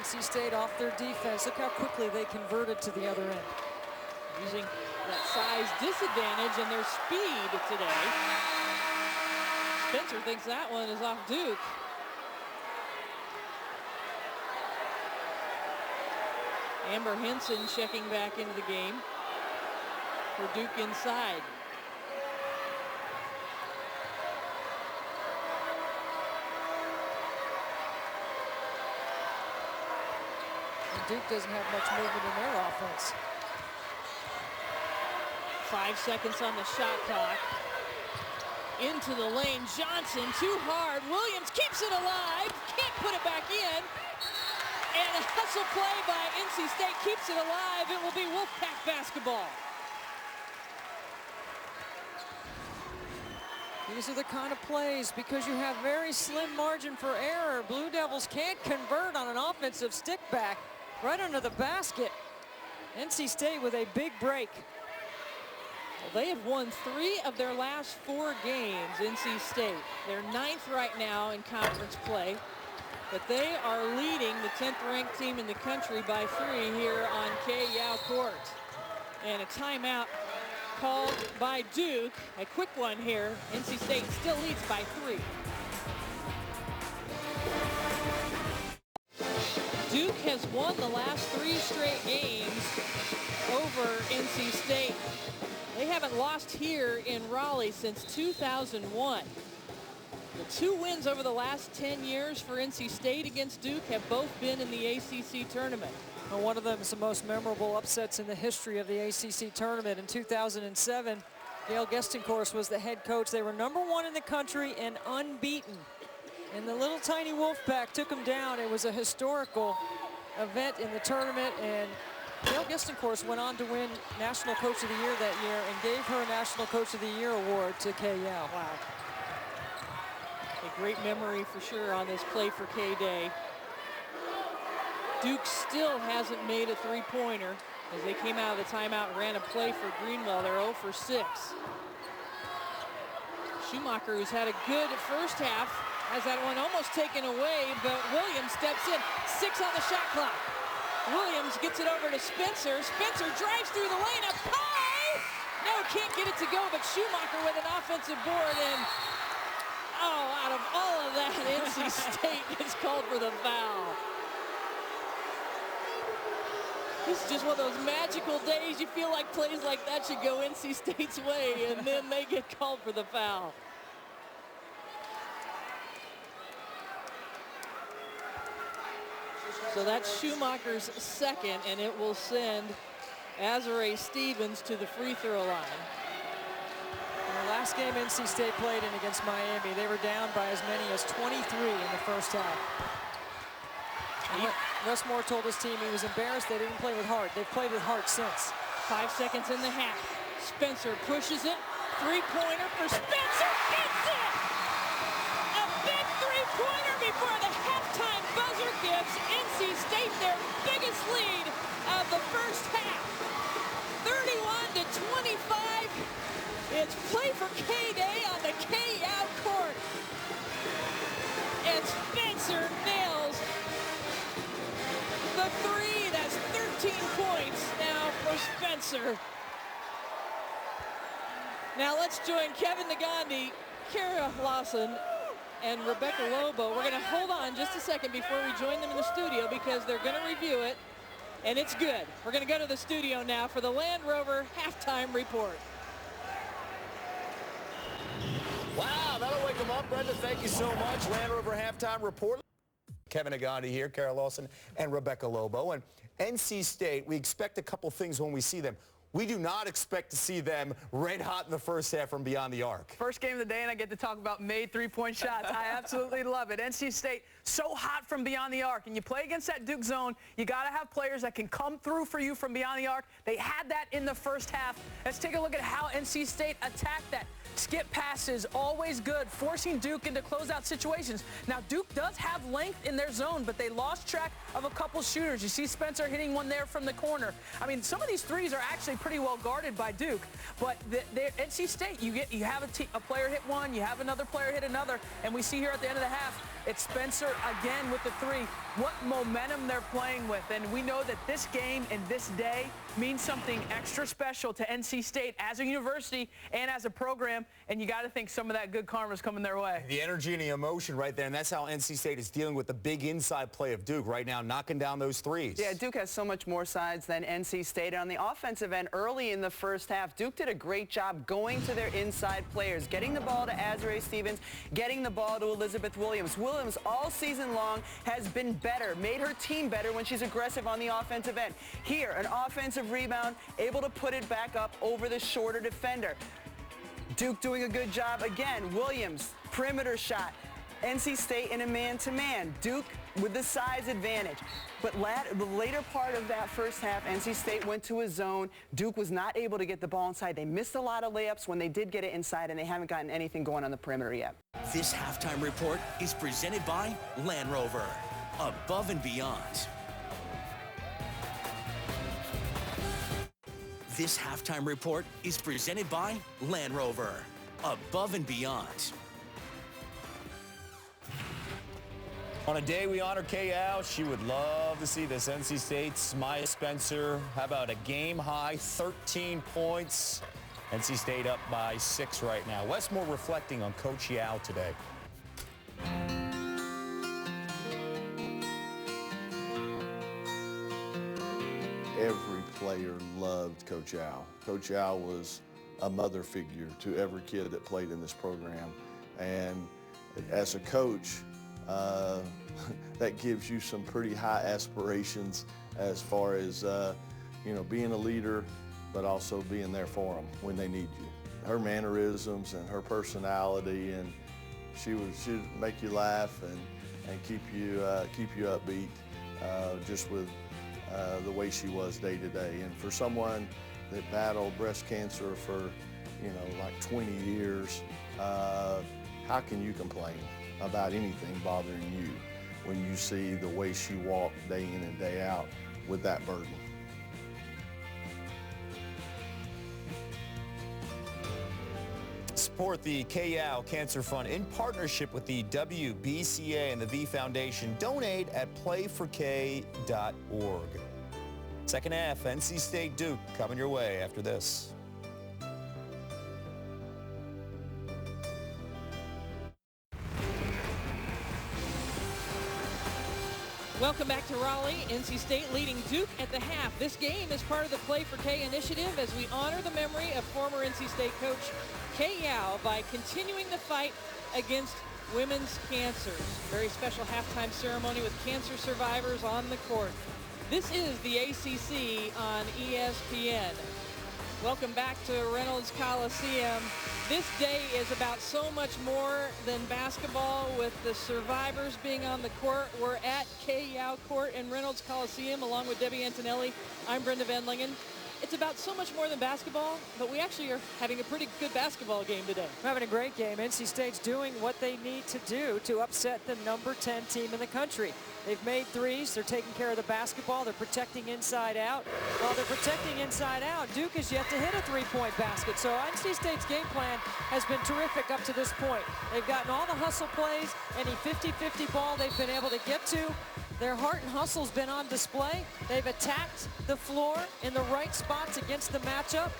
NC State off their defense. Look how quickly they converted to the other end. Using that size disadvantage and their speed today. Spencer thinks that one is off Duke. Amber Henson checking back into the game for Duke inside. And Duke doesn't have much movement in their offense. 5 seconds on the shot clock. Into the lane, Johnson, too hard. Williams keeps it alive, can't put it back in. And a hustle play by NC State keeps it alive. It will be Wolfpack basketball. These are the kind of plays, because you have very slim margin for error. Blue Devils can't convert on an offensive stick back right under the basket. NC State with a big break. Well, they have won 3 of their last 4 games, NC State. They're 9th right now in conference play. But they are leading the 10th ranked team in the country by 3 here on K-Yow court. And a timeout called by Duke. A quick one here. NC State still leads by 3. Duke has won the last 3 straight games over NC State. They haven't lost here in Raleigh since 2001. The 2 wins over the last 10 years for NC State against Duke have both been in the ACC tournament. Well, one of them is the most memorable upsets in the history of the ACC tournament. In 2007, Gail Gestencourse was the head coach. They were #1 in the country and unbeaten. And the little tiny Wolfpack took them down. It was a historical event in the tournament, and Gail Gestencourse went on to win National Coach of the Year that year and gave her a National Coach of the Year award to Kay Yao. Wow. A great memory for sure on this Play for K Day. Duke still hasn't made a three-pointer as they came out of the timeout and ran a play for Greenwell. They're 0 for 6. Schumacher, who's had a good first half, has that one almost taken away, but Williams steps in. 6 on the shot clock. Williams gets it over to Spencer. Spencer drives through the lane. A pie! No, can't get it to go, but Schumacher with an offensive board, and out of all of that, NC State is called for the foul. This is just one of those magical days. You feel like plays like that should go NC State's way, and then they get called for the foul. So that's Schumacher's second, and it will send Azare Stevens to the free throw line. In the last game NC State played in against Miami, they were down by as many as 23 in the first half. And Russ Moore told his team he was embarrassed they didn't play with heart. They've played with heart since. 5 seconds in the half. Spencer pushes it. Three-pointer for Spencer. Gets it! A big three-pointer before the halftime buzzer gives NC State their biggest lead of the first half. 31-25. It's Play for K-Day on the K-Yao court. And Spencer nails the three. That's 13 points now for Spencer. Now let's join Kevin Nagandi, Kara Lawson, and Rebecca Lobo. We're going to hold on just a second before we join them in the studio because they're going to review it, and it's good. We're going to go to the studio now for the Land Rover halftime report. Wow, that'll wake them up, Brenda. Thank you so much. Land Rover halftime report. Kevin Nagandi here, Kara Lawson, and Rebecca Lobo. And NC State, we expect a couple things when we see them. We do not expect to see them red hot in the first half from beyond the arc. First game of the day, and I get to talk about made three-point shots. I absolutely love it. NC State, so hot from beyond the arc. And you play against that Duke zone, you got to have players that can come through for you from beyond the arc. They had that in the first half. Let's take a look at how NC State attacked that. Skip passes, always good, forcing Duke into closeout situations. Now, Duke does have length in their zone, but they lost track of a couple shooters. You see Spencer hitting one there from the corner. I mean, some of these threes are actually pretty well guarded by Duke, but NC State, you have a player hit one, you have another player hit another, and we see here at the end of the half, it's Spencer again with the three. What momentum they're playing with, and we know that this game and this day means something extra special to NC State as a university and as a program, and you got to think some of that good karma is coming their way. The energy and the emotion right there, and that's how NC State is dealing with the big inside play of Duke right now, knocking down those threes. Yeah, Duke has so much more sides than NC State. On the offensive end, early in the first half, Duke did a great job going to their inside players, getting the ball to Azare Stevens, getting the ball to Elizabeth Williams. Williams all season long has been better, made her team better when she's aggressive on the offensive end. Here, an offensive rebound, able to put it back up over the shorter defender. Duke doing a good job again. Williams, perimeter shot. NC State in a man-to-man. Duke with the size advantage. But the later part of that first half, NC State went to a zone. Duke was not able to get the ball inside. They missed a lot of layups when they did get it inside, and they haven't gotten anything going on the perimeter yet. This halftime report is presented by Land Rover. Above and beyond. This halftime report is presented by Land Rover. Above and beyond. On a day we honor Kay Yao, she would love to see this. NC State's Maya Spencer, how about a game high, 13 points. NC State up by 6 right now. Westmore reflecting on Coach Yao today. Every player loved Coach Yao. Coach Yao was a mother figure to every kid that played in this program. And As a coach, that gives you some pretty high aspirations as far as, you know, being a leader, but also being there for them when they need you. Her mannerisms and her personality, and she'd make you laugh and keep you upbeat, just with the way she was day to day. And for someone that battled breast cancer for, you know, like 20 years, how can you complain about anything bothering you when you see the way she walked day in and day out with that burden? Support the KYAO Cancer Fund in partnership with the WBCA and the V Foundation. Donate at playfork.org. Second half, NC State Duke coming your way after this. Welcome back to Raleigh. NC State leading Duke at the half. This game is part of the Play for K initiative as we honor the memory of former NC State coach KYAO by continuing the fight against women's cancers. Very special halftime ceremony with cancer survivors on the court. This is the ACC on ESPN. Welcome back to Reynolds Coliseum. This day is about so much more than basketball with the survivors being on the court. We're at KYAO Court in Reynolds Coliseum along with Debbie Antonelli. I'm Brenda Van Lingen. It's about so much more than basketball, but we actually are having a pretty good basketball game today. We're having a great game. NC State's doing what they need to do to upset the number 10 team in the country. They've made threes. They're taking care of the basketball. They're protecting inside out. While they're protecting inside out, Duke has yet to hit a three-point basket. So NC State's game plan has been terrific up to this point. They've gotten all the hustle plays, any 50-50 ball they've been able to get to. Their heart and hustle's been on display. They've attacked the floor in the right spots against the matchup.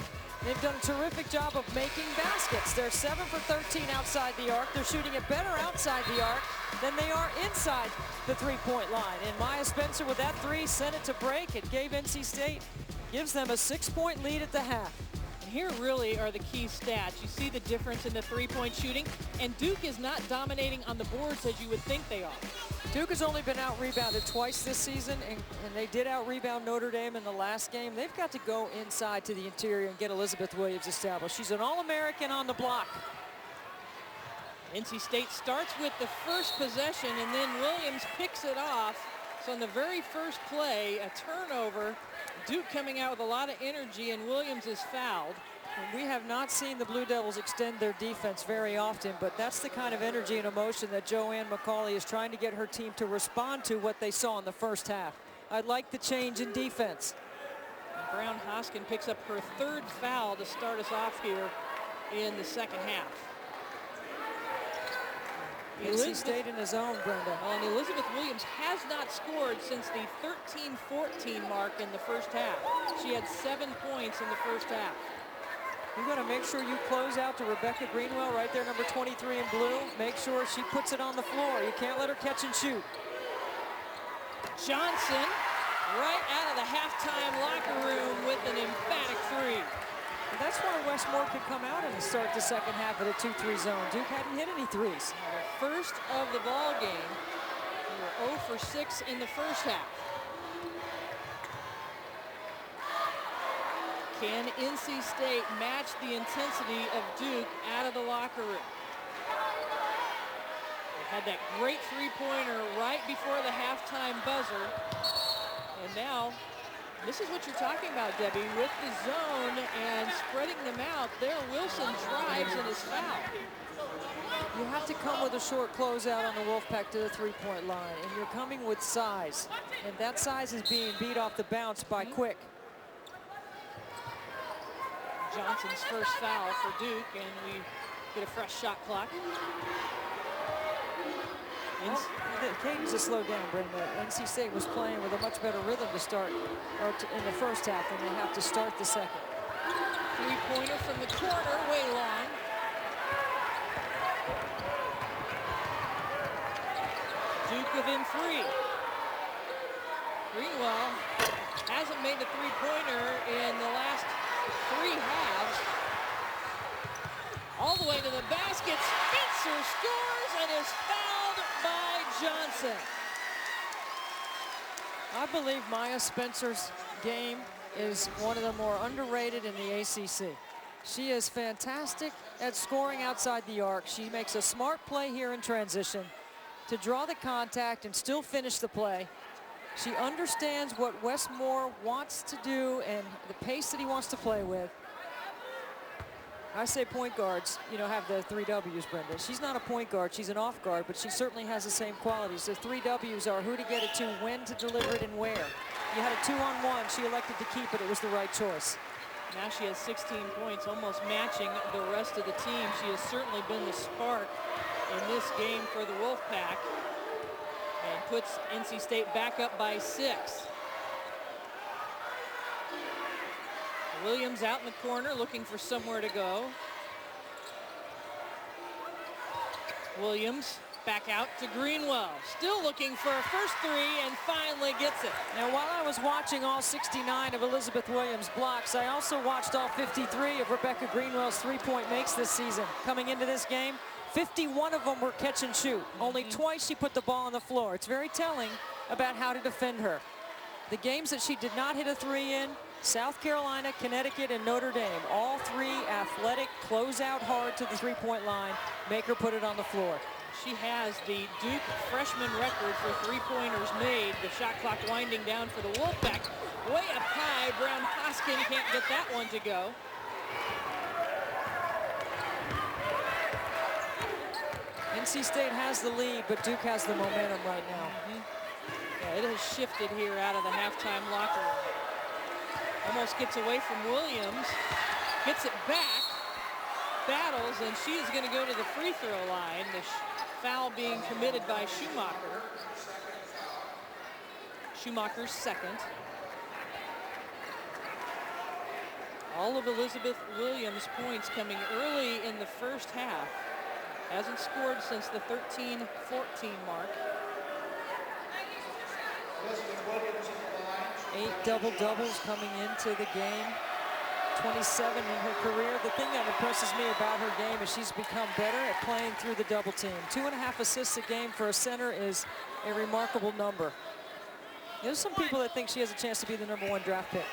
They've done a terrific job of making baskets. They're 7 for 13 outside the arc. They're shooting it better outside the arc than they are inside the three-point line. And Maya Spencer with that three sent it to break. It gave NC State, gives them a 6-point lead at the half. And here really are the key stats. You see the difference in the three-point shooting, and Duke is not dominating on the boards as you would think they are. Duke has only been out-rebounded twice this season, and they did out-rebound Notre Dame in the last game. They've got to go inside to the interior and get Elizabeth Williams established. She's an All-American on the block. NC State starts with the first possession, and then Williams picks it off. So in the very first play, a turnover. Duke coming out with a lot of energy, and Williams is fouled. And we have not seen the Blue Devils extend their defense very often, but that's the kind of energy and emotion that Joanne McCauley is trying to get her team to respond to what they saw in the first half. I'd like the change in defense. Brown Hoskin picks up her third foul to start us off here in the second half. NC State in his own, Brenda. And Elizabeth Williams has not scored since the 13-14 mark in the first half. She had 7 points in the first half. You got to make sure you close out to Rebecca Greenwell right there, number 23 in blue. Make sure she puts it on the floor. You can't let her catch and shoot. Johnson right out of the halftime locker room with an emphatic three. And that's why Westmore could come out and start the second half of the 2-3 zone. Duke hadn't hit any threes. The first of the ball game. We were 0 for 6 in the first half. Can NC State match the intensity of Duke out of the locker room? They had that great three-pointer right before the halftime buzzer. And now, this is what you're talking about, Debbie, with the zone and spreading them out. There, Wilson drives and is fouled. You have to come with a short closeout on the Wolfpack to the three-point line, and you're coming with size. And that size is being beat off the bounce by Quick. Johnson's first foul for Duke, and we get a fresh shot clock. The cadence has slowed down, Brenda. NC State was playing with a much better rhythm to start in the first half than they have to start the second. Three-pointer from the corner, way long. Duke within 3. Greenwell hasn't made the three-pointer in the last 3 halves. All the way to the basket, spits Spencer scores and is fouled by Johnson. I believe Maya Spencer's game is one of the more underrated in the ACC. She is fantastic at scoring outside the arc. She makes a smart play here in transition to draw the contact and still finish the play. She understands what Wes Moore wants to do and the pace that he wants to play with. I say point guards, you know, have the 3 W's, Brenda. She's not a point guard, she's an off guard, but she certainly has the same qualities. The 3 W's are who to get it to, when to deliver it, and where. You had a 2-on-1, she elected to keep it, it was the right choice. Now she has 16 points, almost matching the rest of the team. She has certainly been the spark in this game for the Wolfpack and puts NC State back up by 6. Williams out in the corner looking for somewhere to go. Williams back out to Greenwell, still looking for a first 3 and finally gets it. Now, while I was watching all 69 of Elizabeth Williams' blocks, I also watched all 53 of Rebecca Greenwell's 3-point makes this season. Coming into this game, 51 of them were catch and shoot. Only twice she put the ball on the floor. It's very telling about how to defend her. The games that she did not hit a 3 in, South Carolina, Connecticut, and Notre Dame, all 3 athletic, close out hard to the 3-point line, make her put it on the floor. She has the Duke freshman record for 3-pointers made. The shot clock winding down for the Wolfpack. Way up high, Brown Hoskin can't get that one to go. NC State has the lead, but Duke has the momentum right now. Yeah, it has shifted here out of the halftime locker room. Almost gets away from Williams, gets it back, battles, and she's going to go to the free throw line. The foul being committed by Schumacher. Schumacher's second. All of Elizabeth Williams' points coming early in the first half. Hasn't scored since the 13-14 mark. 8 double-doubles coming into the game. 27 in her career. The thing that impresses me about her game is she's become better at playing through the double team. 2.5 assists a game for a center is a remarkable number. There's some people that think she has a chance to be the #1 draft pick.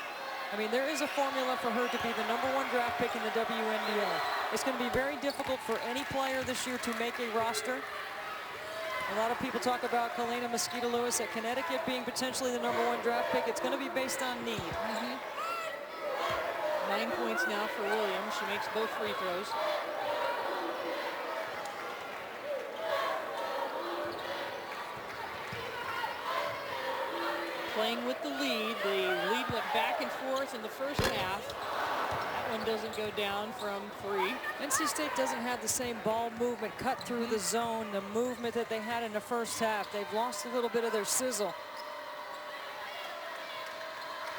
I mean, there is a formula for her to be the #1 draft pick in the WNBA. It's going to be very difficult for any player this year to make a roster. A lot of people talk about Kalena Mosquito-Lewis at Connecticut being potentially the #1 draft pick. It's going to be based on need. 9 points now for Williams. She makes both free throws. Playing with the lead. The lead went back and forth in the first half. That one doesn't go down from 3. NC State doesn't have the same ball movement, cut through the zone, the movement that they had in the first half. They've lost a little bit of their sizzle.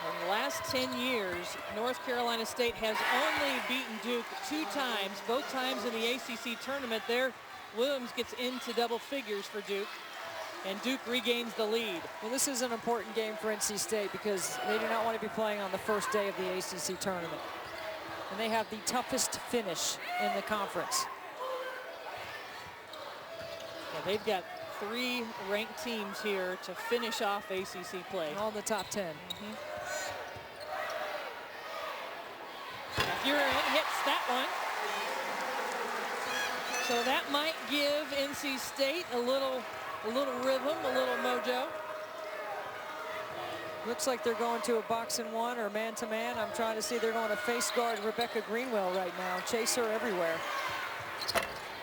In the last 10 years, North Carolina State has only beaten Duke 2 times, both times in the ACC tournament. There, Williams gets into double figures for Duke, and Duke regains the lead. Well, this is an important game for NC State because they do not want to be playing on the first day of the ACC tournament. And they have the toughest finish in the conference. Yeah, they've got 3 ranked teams here to finish off ACC play. All in the top 10. Furin hits that one. So that might give NC State a little rhythm, a little mojo. Looks like they're going to a box and one or man-to-man. I'm trying to see they're going to face guard Rebecca Greenwell right now. Chase her everywhere.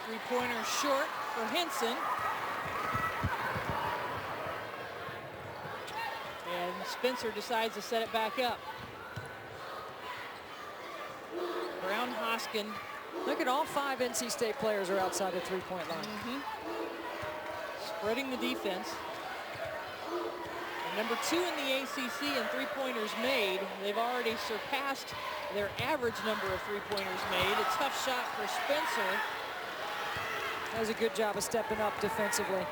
3-pointer short for Henson. And Spencer decides to set it back up. Brown Hoskin. Look at all 5 NC State players are outside the 3-point line. Spreading the defense. And #2 in the ACC in 3-pointers made. They've already surpassed their average number of 3-pointers made. A tough shot for Spencer. Does a good job of stepping up defensively.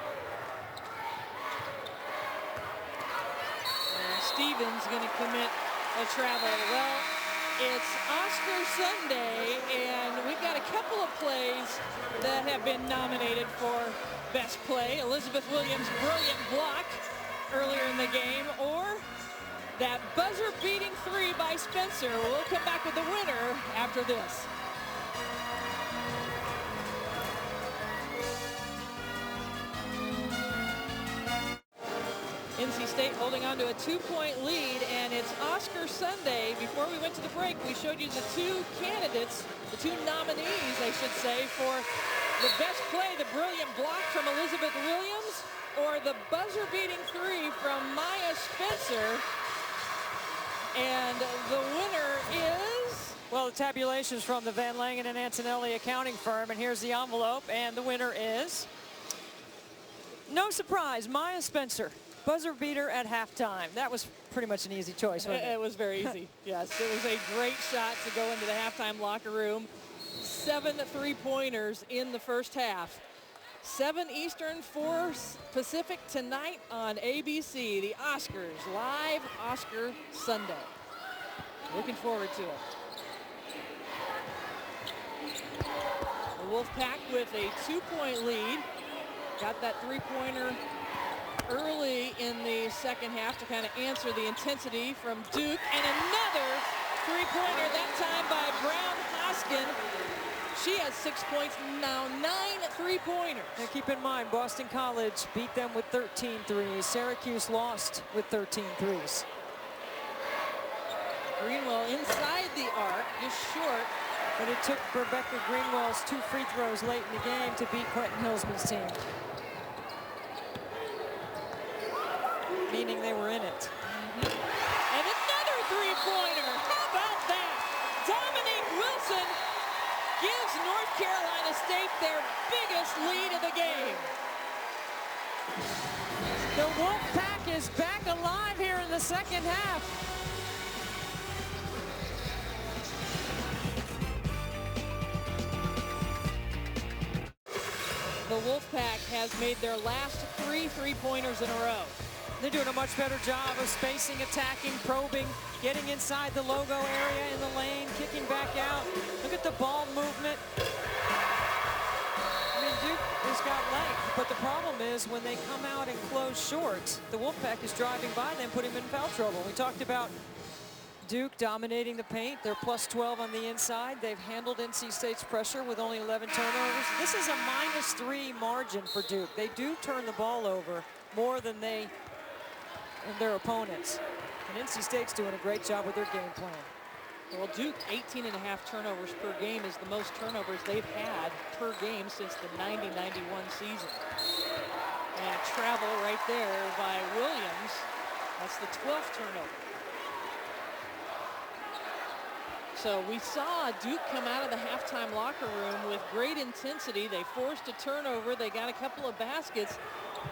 And Stevens going to commit a travel. Well, It's Oscar Sunday, and we've got a couple of plays that have been nominated for best play. Elizabeth Williams' brilliant block earlier in the game, or that buzzer-beating three by Spencer. We'll come back with the winner after this. NC State holding on to a 2-point lead, and it's Oscar Sunday. Before we went to the break, we showed you the two candidates, the two nominees, I should say, for the best play, the brilliant block from Elizabeth Williams, or the buzzer-beating three from Maya Spencer. And the winner is... Well, the tabulations from the Van Langen and Antonelli accounting firm, and here's the envelope, and the winner is... No surprise, Maya Spencer. Buzzer beater at halftime. That was pretty much an easy choice, wasn't it? It was very easy, yes. It was a great shot to go into the halftime locker room. 7 3-pointers in the first half. 7 Eastern, 4 Pacific tonight on ABC. The Oscars, live Oscar Sunday. Looking forward to it. The Wolfpack with a 2-point lead. Got that 3-pointer early in the second half to kind of answer the intensity from Duke. And another 3-pointer, that time by Brown Hoskin. She has 6 points, now 9 3-pointers. And keep in mind, Boston College beat them with 13 threes. Syracuse lost with 13 threes. Greenwell inside the arc, just short. But it took Rebecca Greenwell's 2 free throws late in the game to beat Quentin Hillsman's team. Meaning they were in it. And another 3-pointer. How about that? Dominique Wilson gives North Carolina State their biggest lead of the game. The Wolfpack is back alive here in the second half. The Wolfpack has made their last 3 3-pointers in a row. They're doing a much better job of spacing, attacking, probing, getting inside the logo area in the lane, kicking back out. Look at the ball movement. I mean, Duke has got length, but the problem is when they come out and close short, the Wolfpack is driving by them, putting them in foul trouble. We talked about Duke dominating the paint. They're plus 12 on the inside. They've handled NC State's pressure with only 11 turnovers. This is a -3 margin for Duke. They do turn the ball over more than their opponents. And NC State's doing a great job with their game plan. Well, Duke, 18.5 turnovers per game is the most turnovers they've had per game since the 90-91 season. And travel right there by Williams. That's the 12th turnover. So we saw Duke come out of the halftime locker room with great intensity. They forced a turnover. They got a couple of baskets.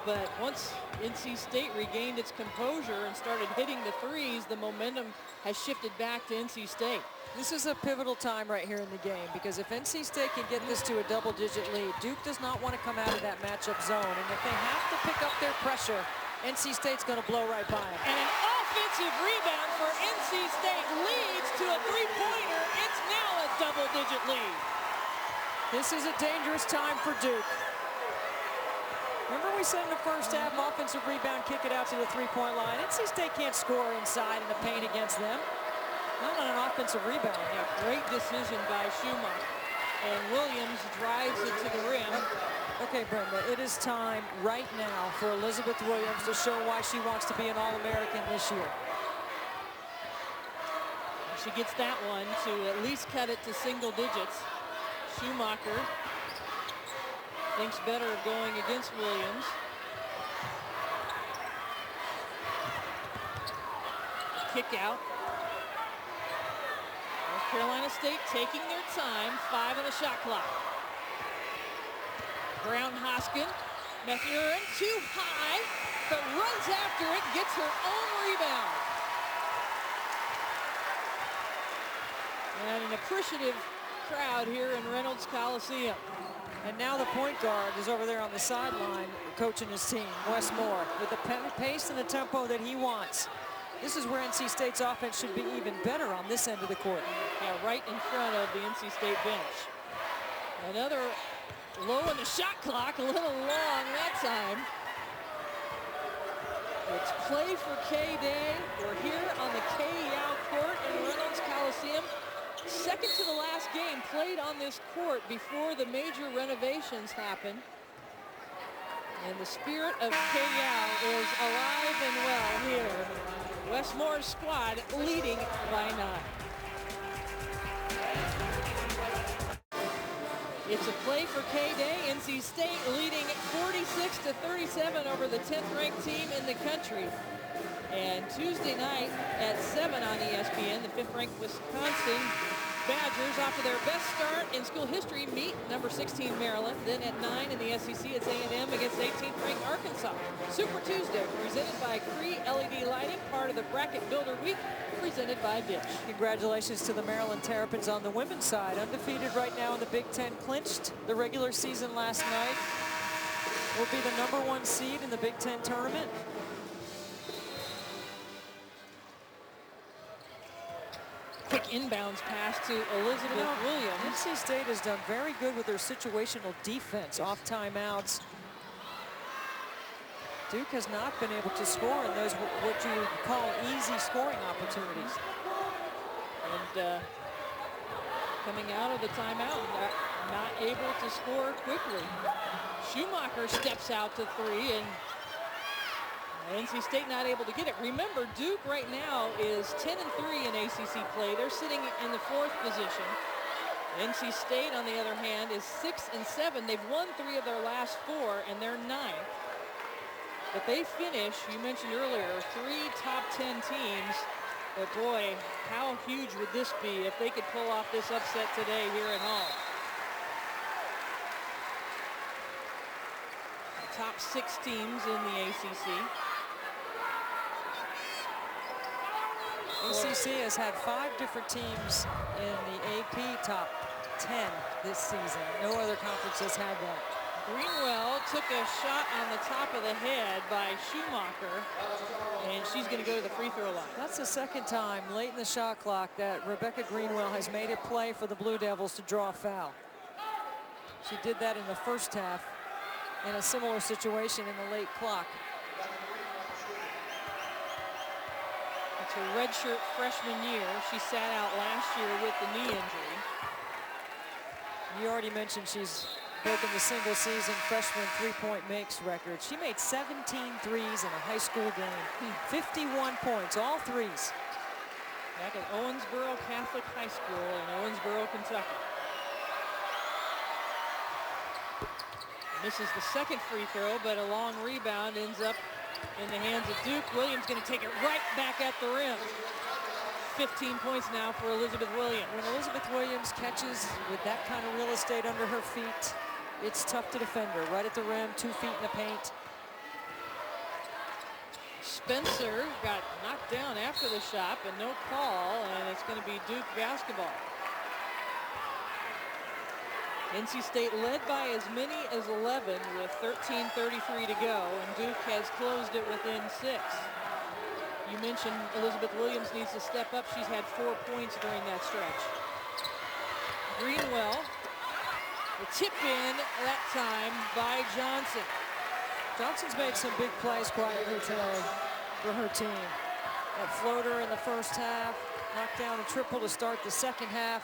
But once NC State regained its composure and started hitting the threes, the momentum has shifted back to NC State. This is a pivotal time right here in the game, because if NC State can get this to a double-digit lead, Duke does not want to come out of that matchup zone. And if they have to pick up their pressure, NC State's going to blow right by them. And an offensive rebound for NC State leads to a 3-pointer. It's now a double-digit lead. This is a dangerous time for Duke. Remember we said in the first half, offensive rebound, kick it out to the 3-point line. NC State can't score inside in the paint against them. Not on an offensive rebound. Yeah, great decision by Schumacher. And Williams drives it to the rim. Okay, Brenda, it is time right now for Elizabeth Williams to show why she wants to be an All-American this year. She gets that one to at least cut it to single digits. Schumacher thinks better of going against Williams. Kick out. North Carolina State taking their time, 5 on the shot clock. Brown Hoskin, Mathurin too high, but runs after it, gets her own rebound. And an appreciative crowd here in Reynolds Coliseum. And now the point guard is over there on the sideline coaching his team, Wes Moore, with the pace and the tempo that he wants. This is where NC State's offense should be even better on this end of the court. Yeah, right in front of the NC State bench. Another low on the shot clock, a little long that time. It's play for K-Day. We're here on the K-Yao court in Reynolds Coliseum. Second to the last game played on this court before the major renovations happened. And the spirit of K-Yao is alive and well here. Wes Moore's squad leading by 9. It's a play for K-Day. NC State leading 46-37 over the 10th ranked team in the country. And Tuesday night at 7 on ESPN, the 5th ranked Wisconsin Badgers, off to their best start in school history, meet number 16 Maryland. Then at 9 in the SEC, it's A&M against 18th ranked Arkansas. Super Tuesday presented by Cree LED Lighting, part of the Bracket Builder Week, presented by Dish. Congratulations to the Maryland Terrapins on the women's side. Undefeated right now in the Big Ten, clinched the regular season last night. Will be the #1 seed in the Big Ten tournament. Quick inbounds pass to Elizabeth Williams. NC State has done very good with their situational defense off timeouts. Duke has not been able to score in those what you would call easy scoring opportunities. And coming out of the timeout, not able to score quickly. Schumacher steps out to 3, and NC State not able to get it. Remember, Duke right now is 10-3 in ACC play. They're sitting in the 4th position. NC State, on the other hand, is 6-7. They've won 3 of their last 4, and they're 9th. But they finish, you mentioned earlier, 3 top 10 teams. But boy, how huge would this be if they could pull off this upset today here at home? Top 6 teams in the ACC. ACC has had 5 different teams in the AP top 10 this season. No other conference has had that. Greenwell took a shot on the top of the head by Schumacher, and she's going to go to the free throw line. That's the second time late in the shot clock that Rebecca Greenwell has made a play for the Blue Devils to draw a foul. She did that in the first half in a similar situation in the late clock. It's her redshirt freshman year. She sat out last year with the knee injury. You already mentioned she's broken the single season freshman three-point makes record. She made 17 threes in a high school game. 51 points, all threes. Back at Owensboro Catholic High School in Owensboro, Kentucky. Misses the second free throw, but a long rebound ends up in the hands of Duke. Williams going to take it right back at the rim. 15 points now for Elizabeth Williams. When Elizabeth Williams catches with that kind of real estate under her feet, it's tough to defend her. Right at the rim, 2 feet in the paint. Spencer got knocked down after the shot, but no call, and it's going to be Duke basketball. NC State led by as many as 11 with 13:33 to go, and Duke has closed it within 6. You mentioned Elizabeth Williams needs to step up. She's had 4 points during that stretch. Greenwell, the tip in that time by Johnson. Johnson's made some big plays quietly today for her team. That floater in the first half, knocked down a triple to start the second half.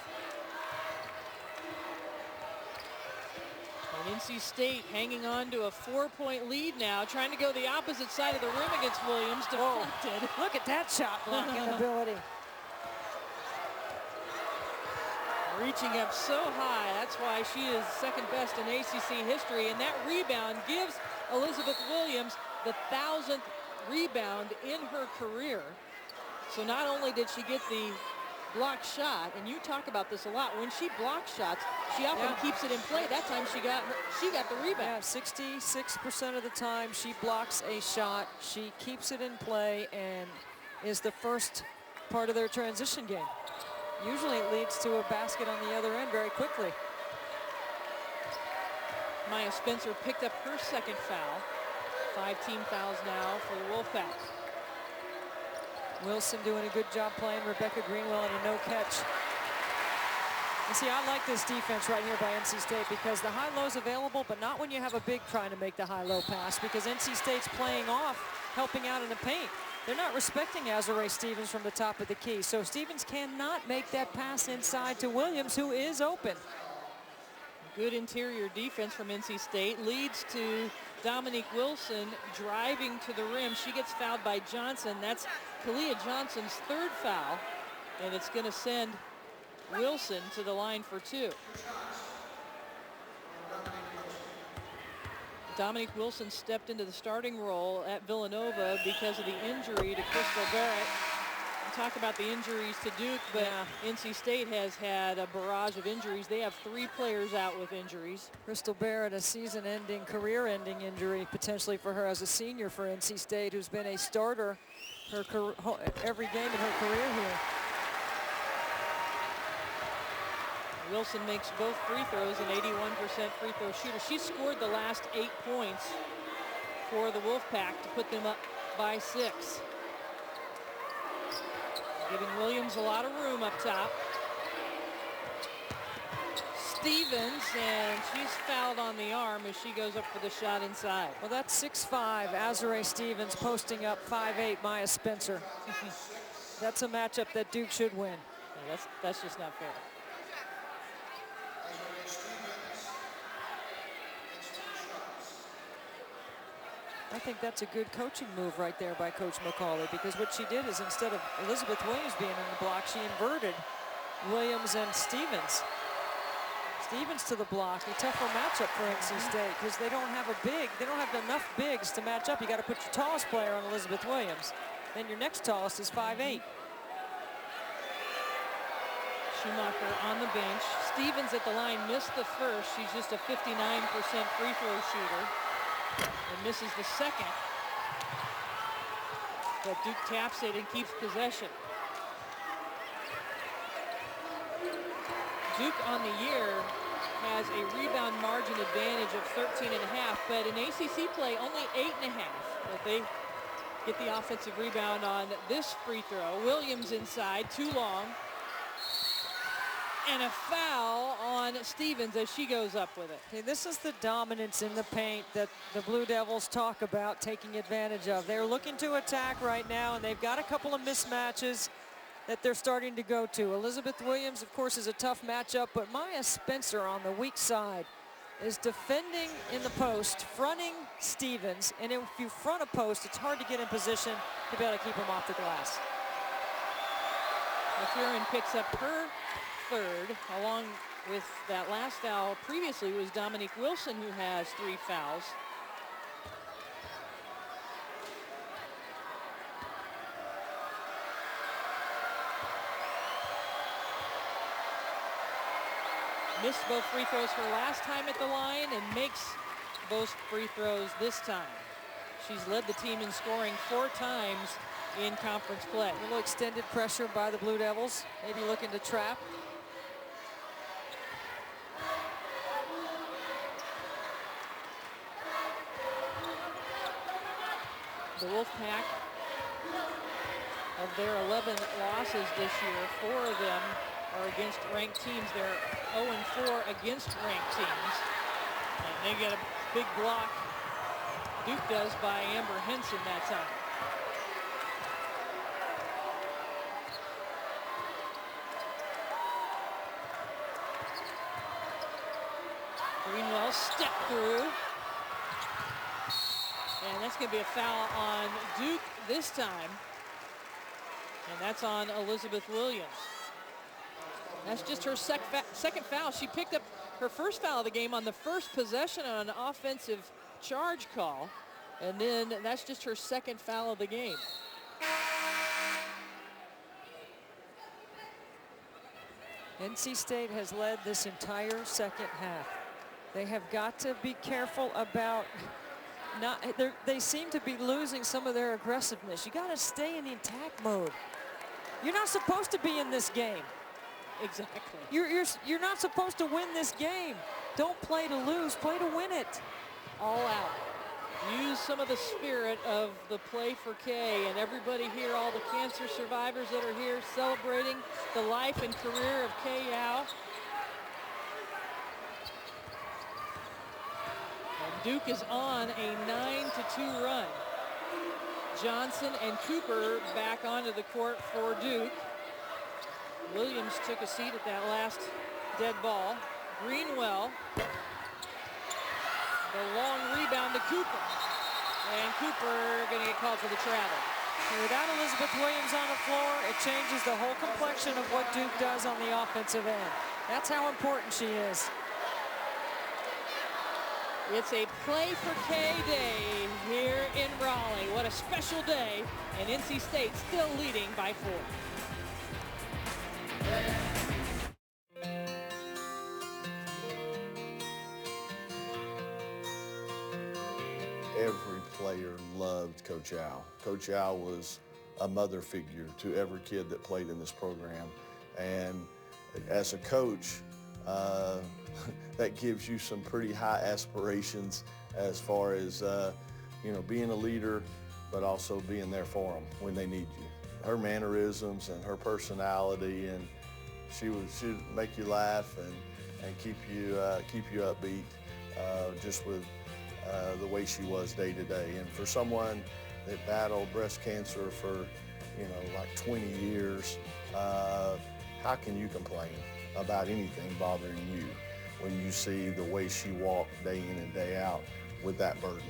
And NC State hanging on to a 4-point lead now, trying to go the opposite side of the rim against Williams. Deflected. Look at that shot blocking ability. Reaching up so high, that's why she is second best in ACC history. And that rebound gives Elizabeth Williams the 1,000th rebound in her career. So not only did she get the blocked shot, and you talk about this a lot, when she blocks shots, she often keeps it in play. That time she got the rebound. Yeah, 66% of the time she blocks a shot. She keeps it in play and is the first part of their transition game. Usually it leads to a basket on the other end very quickly. Maya Spencer picked up her second foul. 5 team fouls now for the Wolfpack. Wilson doing a good job playing Rebecca Greenwell in a no catch. You see, I like this defense right here by NC State because the high-low's available, but not when you have a big trying to make the high-low pass, because NC State's playing off, helping out in the paint. They're not respecting Azurá Stevens from the top of the key, so Stevens cannot make that pass inside to Williams, who is open. Good interior defense from NC State leads to Dominique Wilson driving to the rim. She gets fouled by Johnson. That's Kalia Johnson's third foul, and it's going to send Wilson to the line for 2. Dominique Wilson stepped into the starting role at Villanova because of the injury to Crystal Barrett. We talk about the injuries to Duke, but NC State has had a barrage of injuries. They have 3 players out with injuries. Crystal Barrett, a season-ending, career-ending injury potentially for her as a senior for NC State, who's been a starter every game in her career here. Wilson makes both free throws, an 81% free throw shooter. She scored the last 8 points for the Wolfpack to put them up by 6. Giving Williams a lot of room up top. Stevens, and she's fouled on the arm as she goes up for the shot inside. Well, that's 6'5", Azurá Stevens posting up 5'8", Maya Spencer. That's a matchup that Duke should win. Yeah, that's just not fair. I think that's a good coaching move right there by Coach McCauley, because what she did is instead of Elizabeth Williams being in the block, she inverted Williams and Stevens. Stevens to the block, a tougher matchup for NC State because they don't have a big, they don't have enough bigs to match up. You got to put your tallest player on Elizabeth Williams. Then your next tallest is 5'8". Schumacher on the bench. Stevens at the line missed the first. She's just a 59% free throw shooter. And misses the second. But Duke taps it and keeps possession. Duke on the year has a rebound margin advantage of 13.5, but in ACC play only 8.5. But they get the offensive rebound on this free throw. Williams inside, too long. And a foul on Stevens as she goes up with it. Okay, this is the dominance in the paint that the Blue Devils talk about taking advantage of. They're looking to attack right now, and they've got a couple of mismatches that they're starting to go to. Elizabeth Williams, of course, is a tough matchup, but Maya Spencer on the weak side is defending in the post, fronting Stevens, and if you front a post, it's hard to get in position to be able to keep him off the glass. McFerrin picks up her third, along with that last foul previously was Dominique Wilson, who has 3 fouls. Missed both free throws her last time at the line and makes both free throws this time. She's led the team in scoring 4 times in conference play. A little extended pressure by the Blue Devils, maybe looking to trap. The Wolfpack, of their 11 losses this year, 4 of them are against ranked teams. They're 0-4 against ranked teams. And they get a big block, Duke does, by Amber Henson that time. Greenwell step through. And that's going to be a foul on Duke this time. And that's on Elizabeth Williams. That's just her second foul. She picked up her first foul of the game on the first possession on an offensive charge call. And then that's just her second foul of the game. NC State has led this entire second half. They have got to be careful about they seem to be losing some of their aggressiveness. You got to stay in the attack mode. You're not supposed to be in this game. Exactly. You're not supposed to win this game. Don't play to lose, play to win it. All out. use some of the spirit of the Play for K, and everybody here, all the cancer survivors that are here celebrating the life and career of Kay Yow. And Duke is on a 9-2 run. Johnson and Cooper back onto the court for Duke. Williams took a seat at that last dead ball. Greenwell. The long rebound to Cooper. And Cooper going to get called for the travel. And without Elizabeth Williams on the floor, it changes the whole complexion of what Duke does on the offensive end. That's how important she is. It's a Play for K day here in Raleigh. What a special day, and NC State still leading by 4. Every player loved Coach Yow. Coach Yow was a mother figure to every kid that played in this program. And as a coach, that gives you some pretty high aspirations as far as, being a leader, but also being there for them when they need you. Her mannerisms and her personality, and she'd make you laugh and keep you upbeat, just with the way she was day to day. And for someone that battled breast cancer for, like 20 years, how can you complain about anything bothering you when you see the way she walked day in and day out with that burden?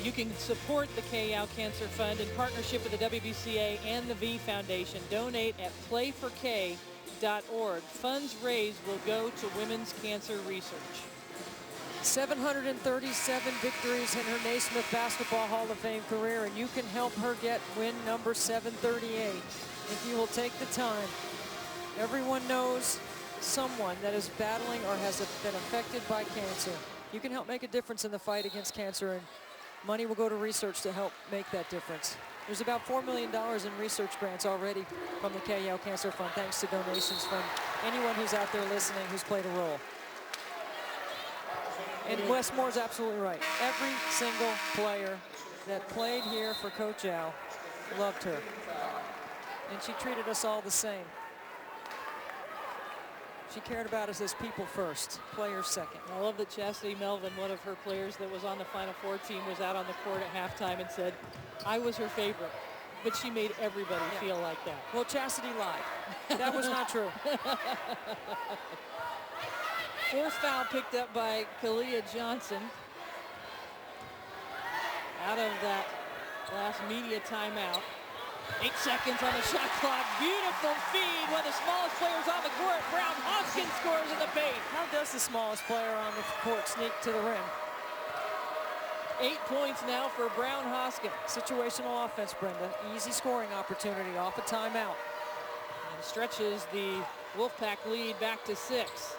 You can support the Kay Yow Cancer Fund in partnership with the WBCA and the V Foundation. Donate at playfork.org. Funds raised will go to women's cancer research. 737 victories in her Naismith Basketball Hall of Fame career, and you can help her get win number 738 if you will take the time. Everyone knows someone that is battling or has been affected by cancer. You can help make a difference in the fight against cancer, and money will go to research to help make that difference. There's about $4 million in research grants already from the Kay Yow Cancer Fund, thanks to donations from anyone who's out there listening who's played a role. And Wes Moore's absolutely right. Every single player that played here for Coach Yow loved her. And she treated us all the same. She cared about us as people first, players second. I love that Chastity Melvin, one of her players that was on the Final Four team, was out on the court at halftime and said, I was her favorite. But she made everybody feel like that. Well, Chastity lied. That was not true. Fourth foul picked up by Kalia Johnson. Out of that last media timeout. 8 seconds on the shot clock. Beautiful feed. One of the smallest players on the court. Brown Hoskins scores in the paint. How does the smallest player on the court sneak to the rim? 8 points now for Brown Hoskins. Situational offense, Brenda. Easy scoring opportunity off a timeout. And stretches the Wolfpack lead back to 6.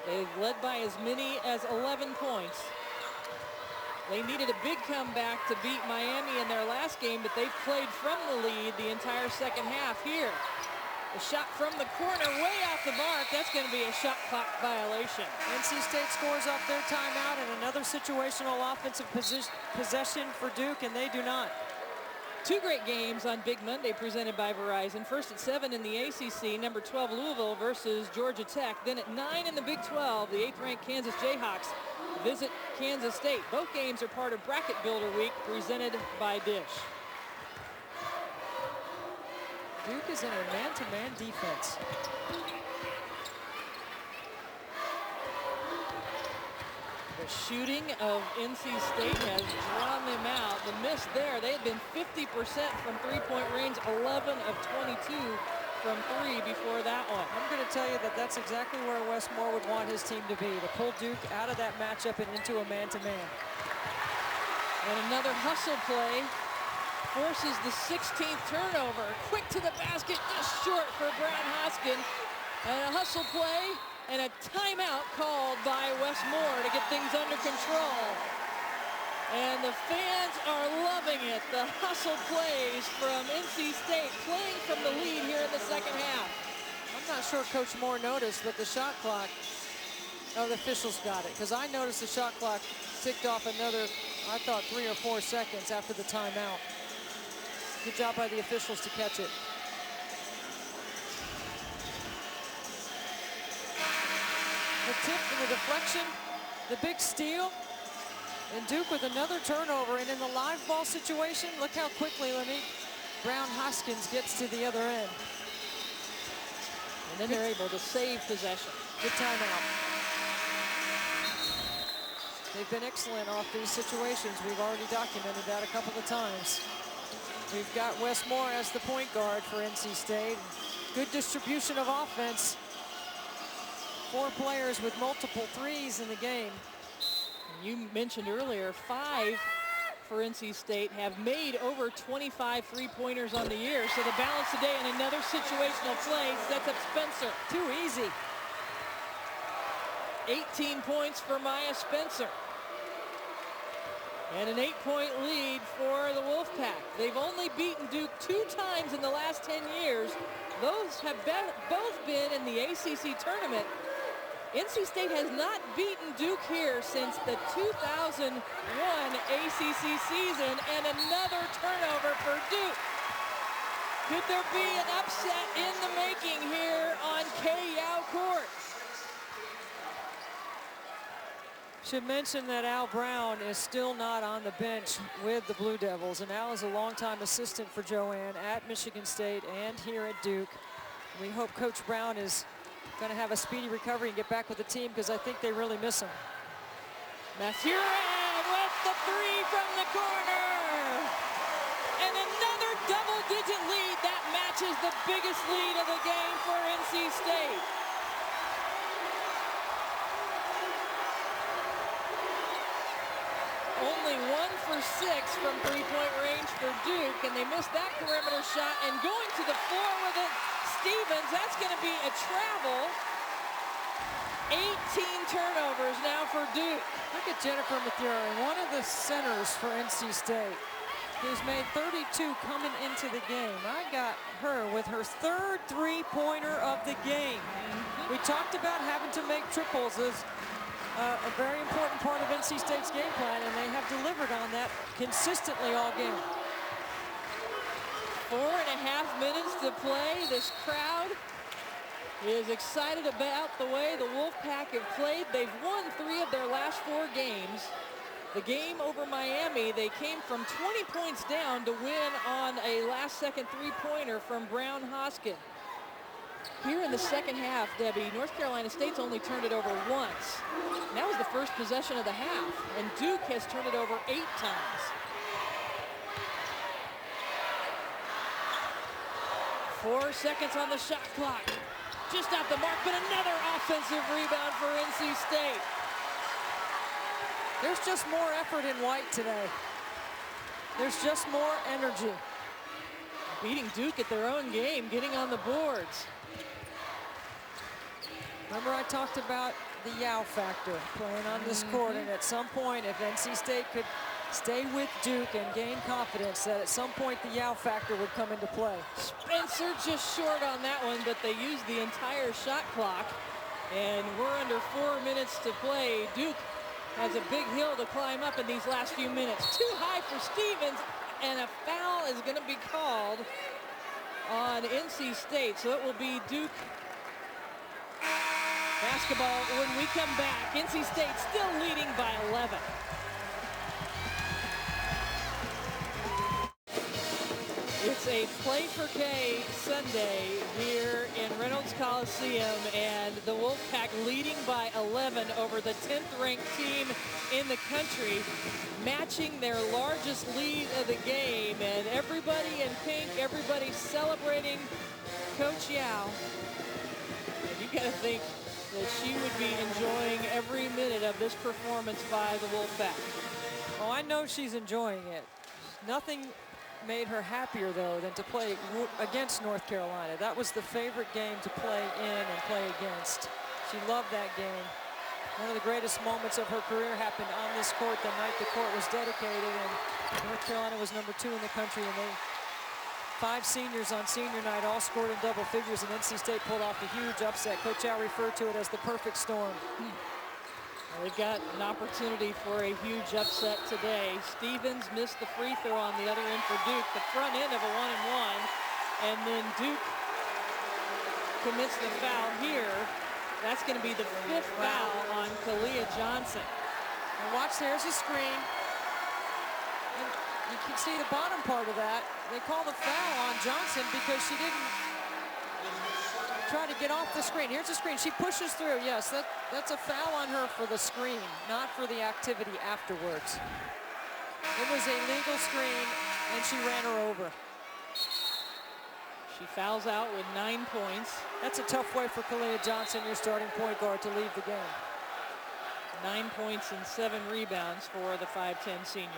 They've led by as many as 11 points. They needed a big comeback to beat Miami in their last game, but they've played from the lead the entire second half here. The shot from the corner, way off the mark. That's going to be a shot clock violation. NC State scores off their timeout, and another situational offensive possession for Duke, and they do not. 2 great games on Big Monday presented by Verizon. First at 7 in the ACC, number 12 Louisville versus Georgia Tech. Then at 9 in the Big 12, the 8th-ranked Kansas Jayhawks visit Kansas State. Both games are part of Bracket Builder Week presented by Dish. Duke is in a man-to-man defense. The shooting of NC State has drawn them out. The miss there, they had been 50% from three-point range, 11 of 22 from 3 before that one. I'm going to tell you that that's exactly where Wes Moore would want his team to be, to pull Duke out of that matchup and into a man-to-man. And another hustle play forces the 16th turnover. Quick to the basket, just short for Brown Hoskins. And a hustle play. And a timeout called by Wes Moore to get things under control. And the fans are loving it. The hustle plays from NC State, playing from the lead here in the second half. I'm not sure Coach Moore noticed, but the shot clock Oh, the officials got it, because I noticed the shot clock ticked off another, I thought 3 or 4 seconds after the timeout. Good job by the officials to catch it. The tip and the deflection, the big steal, and Duke with another turnover. And in the live ball situation, look how quickly Brown Hoskins gets to the other end. And then they're able to save possession. Good timeout. They've been excellent off these situations. We've already documented that a couple of times. We've got Wes Moore as the point guard for NC State. Good distribution of offense. 4 players with multiple threes in the game. You mentioned earlier, 5 for NC State have made over 25 three-pointers on the year. So the balance today in another situational play sets up Spencer. Too easy. 18 points for Maya Spencer. And an 8-point lead for the Wolfpack. They've only beaten Duke 2 times in the last 10 years. Those have both been in the ACC tournament. NC State has not beaten Duke here since the 2001 ACC season, and another turnover for Duke. Could there be an upset in the making here on K-Yow Court? Should mention that Al Brown is still not on the bench with the Blue Devils, and Al is a longtime assistant for Joanne at Michigan State and here at Duke. We hope Coach Brown is going to have a speedy recovery and get back with the team, because I think they really miss him. Mathurin with the 3 from the corner. And another double-digit lead. That matches the biggest lead of the game for NC State. Only 1 for 6 from three-point range for Duke, and they missed that perimeter shot. And going to the floor with it, Stevens, that's going to be a travel. 18 turnovers now for Duke. Look at Jennifer Mathurin, one of the centers for NC State. He's made 32 coming into the game. I got her with her 3rd three-pointer of the game. We talked about having to make triples as a very important part of NC State's game plan, and they have delivered on that consistently all game. 4.5 minutes to play. This crowd is excited about the way the Wolfpack have played. They've won 3 of their last 4 games. The game over Miami, they came from 20 points down to win on a last-second three-pointer from Brown Hoskins. Here in the second half, Debbie, North Carolina State's only turned it over once. And that was the first possession of the half, and Duke has turned it over 8 times. 4 seconds on the shot clock. Just off the mark, but another offensive rebound for NC State. There's just more effort in White today. There's just more energy. Beating Duke at their own game, getting on the boards. Remember I talked about the Yow factor playing on this court, and at some point, if NC State could stay with Duke and gain confidence, that at some point the Yow factor would come into play. Spencer just short on that one, but they used the entire shot clock, and we're under 4 minutes to play. Duke has a big hill to climb up in these last few minutes. Too high for Stevens, and a foul is going to be called on NC State, so it will be Duke basketball when we come back. NC State still leading by 11. It's a Play for K Sunday here in Reynolds Coliseum, and the Wolfpack leading by 11 over the 10th ranked team in the country, matching their largest lead of the game. And everybody in pink, everybody celebrating Coach Yow. And you got to think that she would be enjoying every minute of this performance by the Wolfpack. Oh, I know she's enjoying it. Nothing made her happier, though, than to play against North Carolina. That was the favorite game to play in and play against. She loved that game. One of the greatest moments of her career happened on this court the night the court was dedicated, and North Carolina was #2 in the country, and 5 seniors on senior night all scored in double figures, and NC State pulled off a huge upset. Coach Al referred to it as the perfect storm. They've got an opportunity for a huge upset today. Stevens missed the free throw on the other end for Duke, the front end of a 1-and-1, and then Duke commits the foul here. That's going to be the 5th foul on Kalia Johnson. And watch, there's a screen. And you can see the bottom part of that. They call the foul on Johnson because she didn't try to get off the screen. Here's the screen. She pushes through. Yes, that's a foul on her for the screen, not for the activity afterwards. It was a legal screen, and she ran her over. She fouls out with 9 points. That's a tough way for Kalia Johnson, your starting point guard, to leave the game. 9 points and 7 rebounds for the 5'10" senior.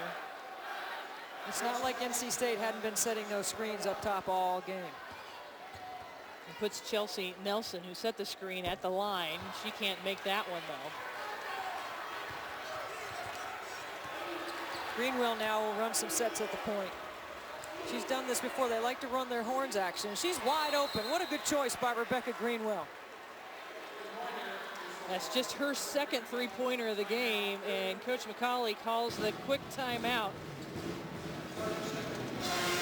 It's not like NC State hadn't been setting those screens up top all game. It puts Chelsea Nelson, who set the screen, at the line. She can't make that one, though. Greenwell now will run some sets at the point. She's done this before. They like to run their horns action. She's wide open. What a good choice by Rebecca Greenwell. That's just her second three-pointer of the game, and Coach McCauley calls the quick timeout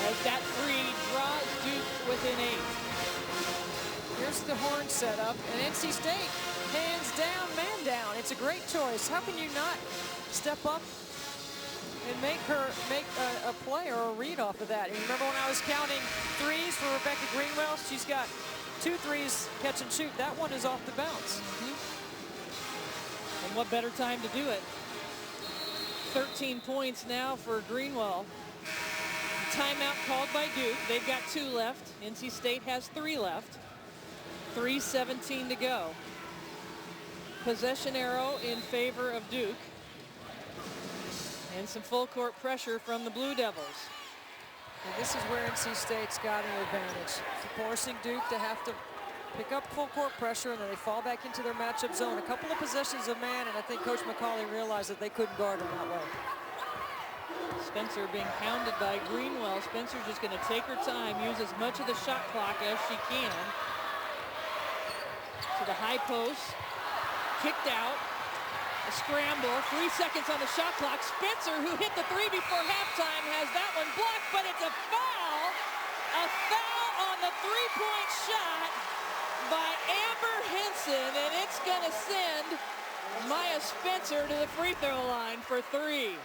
as that three draws Duke within 8. Here's the horn setup, and NC State hands down, man down. It's a great choice. How can you not step up and make a play or a read off of that? And remember when I was counting threes for Rebecca Greenwell? She's got 2 threes catch and shoot. That one is off the bounce. And what better time to do it? 13 points now for Greenwell. Timeout called by Duke. They've got 2 left. NC State has 3 left. 3:17 to go. Possession arrow in favor of Duke. And some full court pressure from the Blue Devils. And this is where NC State's got an advantage. Forcing Duke to have to pick up full court pressure, and then they fall back into their matchup zone. A couple of possessions of man, and I think Coach McCauley realized that they couldn't guard them that way. Spencer being pounded by Greenwell. Spencer's just going to take her time, use as much of the shot clock as she can. To the high post, kicked out, a scramble, 3 seconds on the shot clock. Spencer, who hit the 3 before halftime, has that one blocked, but it's a foul on the 3-point shot by Amber Henson, and it's going to send Maya Spencer to the free throw line for 3.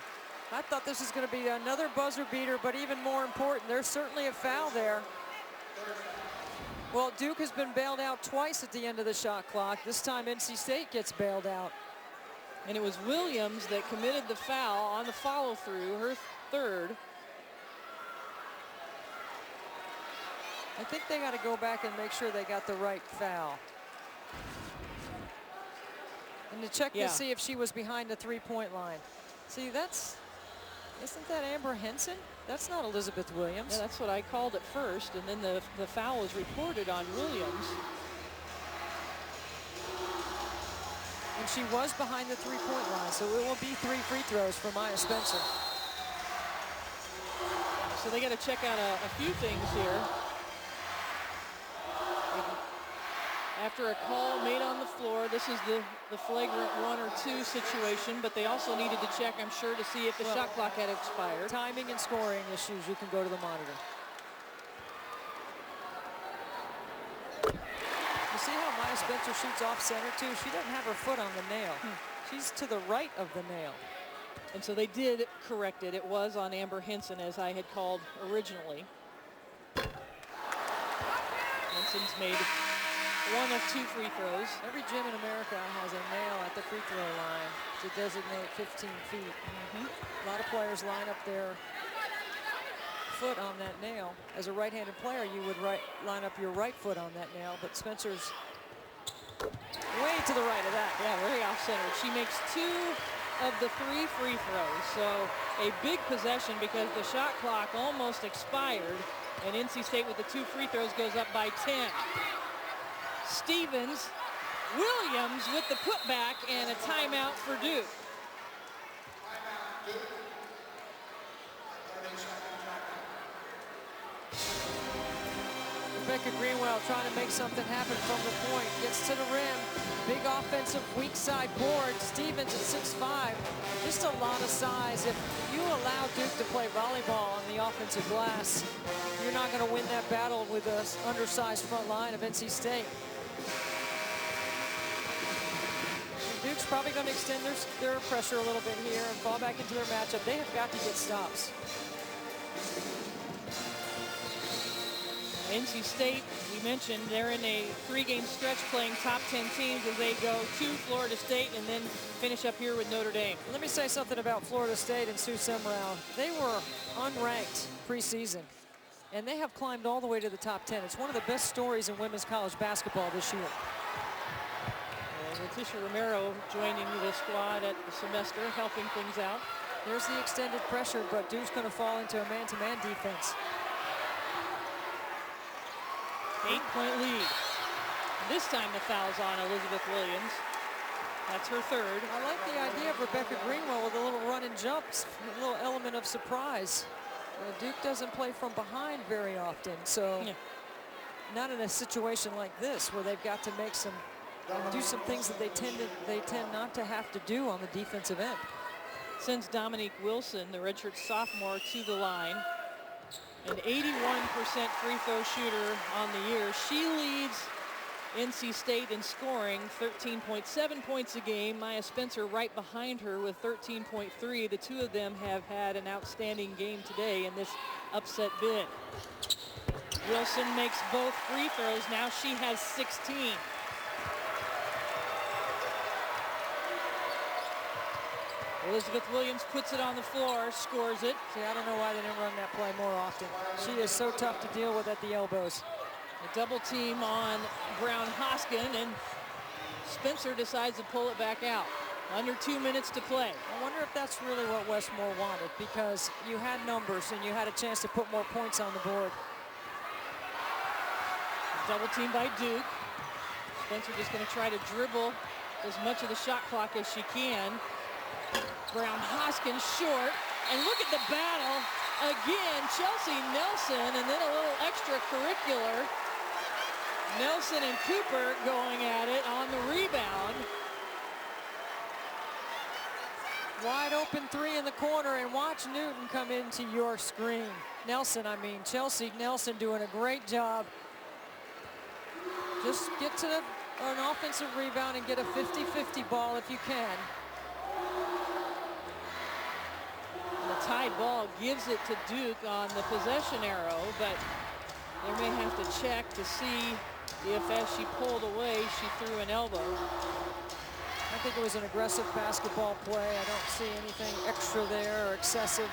I thought this was going to be another buzzer beater, but even more important, there's certainly a foul there. Well, Duke has been bailed out twice at the end of the shot clock. This time NC State gets bailed out. And it was Williams that committed the foul on the follow-through, her 3rd. I think they got to go back and make sure they got the right foul. And to check to see if she was behind the 3-point line. See, isn't that Amber Henson? That's not Elizabeth Williams. Yeah, that's what I called it first, and then the foul was reported on Williams. And she was behind the 3-point line, so it will be 3 free throws for Maya Spencer. So they got to check out a few things here. After a call made on the floor, this is the flagrant 1 or 2 situation, but they also needed to check, I'm sure, to see if the shot clock had expired. Timing and scoring issues, you can go to the monitor. You see how Maya Spencer shoots off center too? She doesn't have her foot on the nail. She's to the right of the nail. And so they did correct it. It was on Amber Henson, as I had called originally. Henson's made 1 of 2 free throws. Every gym in America has a nail at the free throw line to designate 15 feet. A lot of players line up their foot on that nail. As a right-handed player, you would line up your right foot on that nail, but Spencer's way to the right of that. Yeah, very off-center. She makes 2 of the 3 free throws, so a big possession because the shot clock almost expired, and NC State with the 2 free throws goes up by 10. Stevens, Williams with the putback, and a timeout for Duke. Rebecca Greenwell trying to make something happen from the point. Gets to the rim. Big offensive weak side board. Stevens at 6'5". Just a lot of size. If you allow Duke to play volleyball on the offensive glass, you're not going to win that battle with an undersized front line of NC State. Duke's probably going to extend their pressure a little bit here and fall back into their matchup. They have got to get stops. NC State, we mentioned, they're in a 3-game stretch playing top 10 teams as they go to Florida State and then finish up here with Notre Dame. Let me say something about Florida State and Sue Semrau. They were unranked preseason, and they have climbed all the way to the top 10. It's one of the best stories in women's college basketball this year. Leticia Romero joining the squad at the semester, helping things out. There's the extended pressure, but Duke's going to fall into a man-to-man defense. 8-point lead. This time the foul's on Elizabeth Williams. That's her third. I like the idea of Rebecca Greenwell with a little run and jumps, a little element of surprise. Duke doesn't play from behind very often, so not in a situation like this where they've got to make do some things that they tend not to have to do on the defensive end. Sends Dominique Wilson, the redshirt sophomore, to the line. An 81% free throw shooter on the year. She leads NC State in scoring, 13.7 points a game. Maya Spencer right behind her with 13.3. The two of them have had an outstanding game today in this upset bid. Wilson makes both free throws. Now she has 16. Elizabeth Williams puts it on the floor, scores it. See, I don't know why they didn't run that play more often. She is so tough to deal with at the elbows. A double team on Brown Hoskin, and Spencer decides to pull it back out. Under 2 minutes to play. I wonder if that's really what Westmore wanted, because you had numbers and you had a chance to put more points on the board. Double team by Duke. Spencer just going to try to dribble as much of the shot clock as she can. Brown Hoskins short, and look at the battle again. Chelsea Nelson, and then a little extracurricular. Nelson and Cooper going at it on the rebound. Wide open three in the corner, and watch Newton come into your screen. Chelsea Nelson doing a great job. Just get to an offensive rebound and get a 50-50 ball if you can. The tied ball gives it to Duke on the possession arrow, but they may have to check to see if as she pulled away, she threw an elbow. I think it was an aggressive basketball play. I don't see anything extra there or excessive.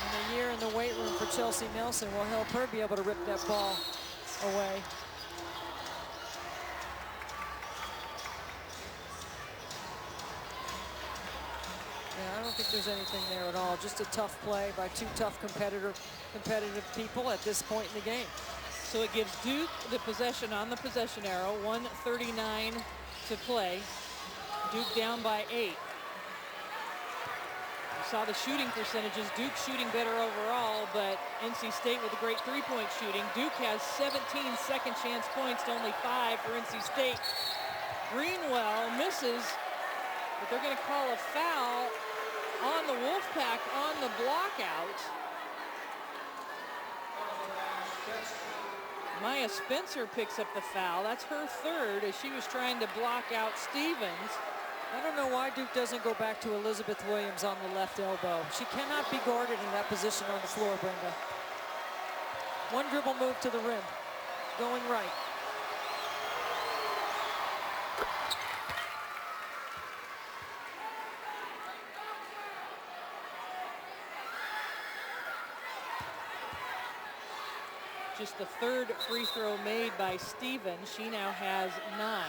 And a year in the weight room for Chelsea Nelson will help her be able to rip that ball away. I don't think there's anything there at all. Just a tough play by two tough competitive people at this point in the game. So it gives Duke the possession on the possession arrow. 1:39 to play. Duke down by 8. You saw the shooting percentages. Duke shooting better overall, but NC State with a great three-point shooting. Duke has 17 second chance points to only 5 for NC State. Greenwell misses, but they're going to call a foul on the Wolfpack on the block out. Maya Spencer picks up the foul. That's her third as she was trying to block out Stevens. I don't know why Duke doesn't go back to Elizabeth Williams on the left elbow. She cannot be guarded in that position on the floor, Brenda. One dribble move to the rim, going right. Just the third free throw made by Stevens. She now has 9.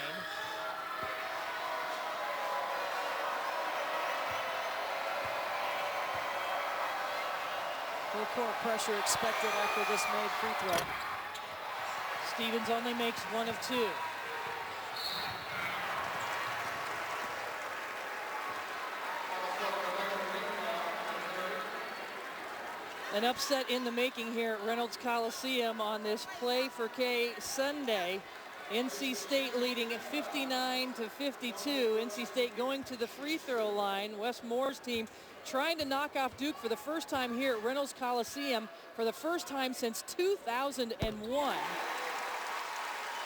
Full court pressure expected after this made free throw. Stevens only makes 1 of 2. An upset in the making here at Reynolds Coliseum on this Play for K Sunday. NC State leading at 59-52. NC State going to the free throw line. Wes Moore's team trying to knock off Duke for the first time here at Reynolds Coliseum for the first time since 2001.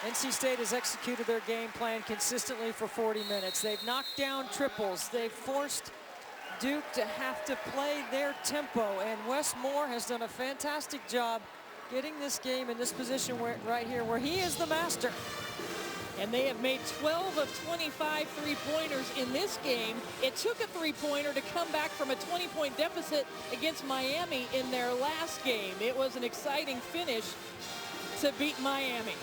NC State has executed their game plan consistently for 40 minutes. They've knocked down triples. They've forced Duke to have to play their tempo, and Wes Moore has done a fantastic job getting this game in this position right here where he is the master. And they have made 12 of 25 three-pointers in this game. It took a three-pointer to come back from a 20-point deficit against Miami in their last game. It was an exciting finish to beat Miami.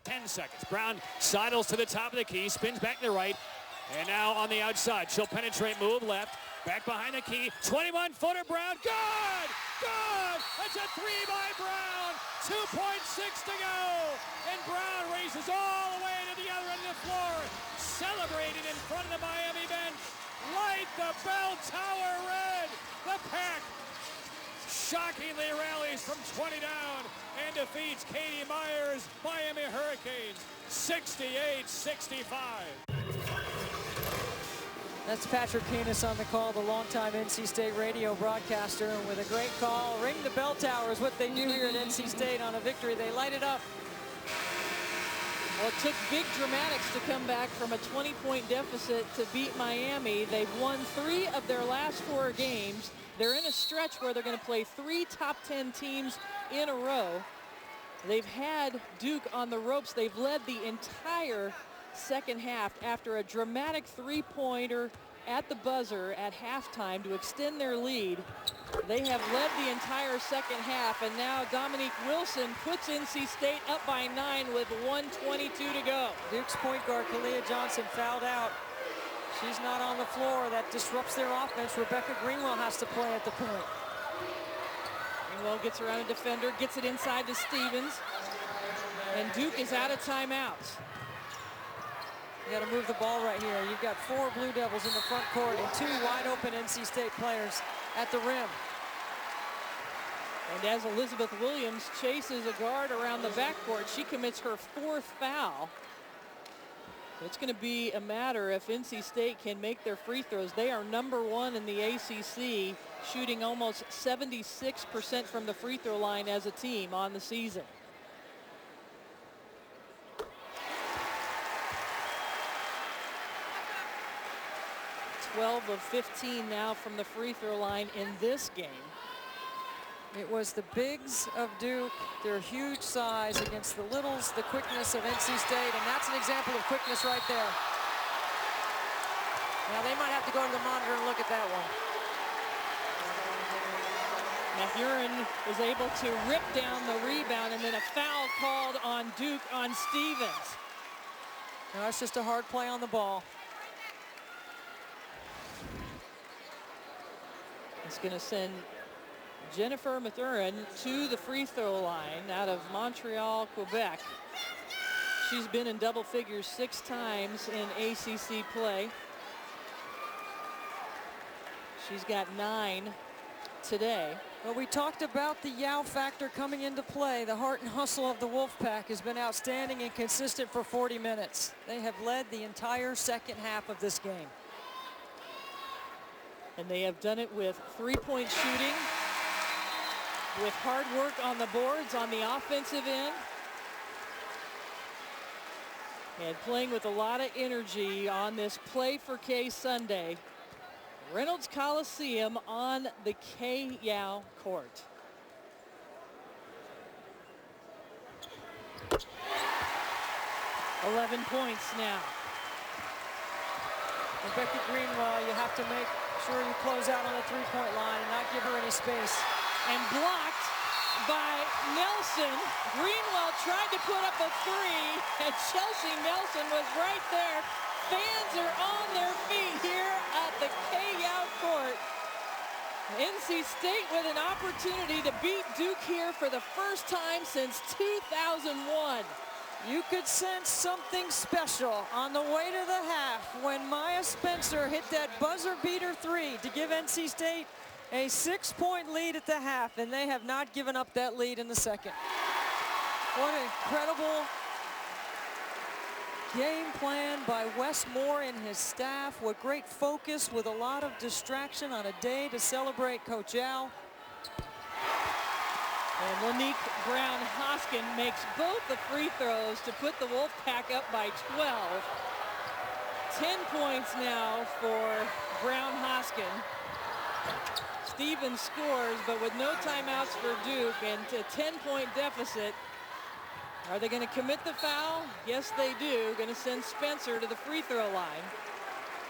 10 seconds. Brown sidles to the top of the key, spins back to the right, and now on the outside. She'll penetrate, move left, back behind the key. 21-footer, Brown, good! Good! That's a three by Brown. 2.6 to go. And Brown races all the way to the other end of the floor, celebrating in front of the Miami bench. Light the bell tower red. The Pack shockingly rallies from 20 down and defeats Katie Meyer's Miami Hurricanes 68-65. That's Patrick Penis on the call, the longtime NC State radio broadcaster, and with a great call. Ring the bell tower is what they do here at NC State on a victory. They light it up. Well, it took big dramatics to come back from a 20-point deficit to beat Miami. They've won 3 of their last 4 games. They're in a stretch where they're going to play 3 top 10 teams in a row. They've had Duke on the ropes. They've led the entire second half after a dramatic three-pointer at the buzzer at halftime to extend their lead. They have led the entire second half, and now Dominique Wilson puts NC State up by 9 with 1:22 to go. Duke's point guard, Kalia Johnson, fouled out. She's not on the floor. That disrupts their offense. Rebecca Greenwell has to play at the point. Greenwell gets around a defender, gets it inside to Stevens, and Duke is out of timeouts. You got to move the ball right here. You've got 4 Blue Devils in the front court and 2 wide open NC State players at the rim. And as Elizabeth Williams chases a guard around the backcourt, she commits her 4th foul. It's going to be a matter if NC State can make their free throws. They are #1 in the ACC, shooting almost 76% from the free throw line as a team on the season. of 15 now from the free throw line in this game. It was the bigs of Duke, their huge size against the littles, the quickness of NC State, and that's an example of quickness right there. Now they might have to go to the monitor and look at that one. Mathurin was able to rip down the rebound, and then a foul called on Duke on Stevens. Now it's just a hard play on the ball. It's going to send Jennifer Mathurin to the free throw line out of Montreal, Quebec. She's been in double figures 6 times in ACC play. She's got 9 today. Well, we talked about the Yao factor coming into play. The heart and hustle of the Wolfpack has been outstanding and consistent for 40 minutes. They have led the entire second half of this game. And they have done it with 3-point shooting, with hard work on the boards on the offensive end, and playing with a lot of energy on this Play for K Sunday. Reynolds Coliseum on the K Yao court. $11 points now. Rebecca Greenwell, you have to make sure you close out on the 3-point line and not give her any space. And blocked by Nelson. Greenwell tried to put up a 3, and Chelsea Nelson was right there. Fans are on their feet here at the K Yao court. NC State with an opportunity to beat Duke here for the first time since 2001. You could sense something special on the way to the half when Maya Spencer hit that buzzer beater 3 to give NC State A 6-point lead at the half, and they have not given up that lead in the second. What an incredible game plan by Wes Moore and his staff. What great focus with a lot of distraction on a day to celebrate Coach Al. And Lanique Brown-Hoskin makes both the free throws to put the Wolfpack up by 12. 10 points now for Brown-Hoskin. Stevens scores, but with no timeouts for Duke and a 10-point deficit. Are they going to commit the foul? Yes, they do. Going to send Spencer to the free throw line.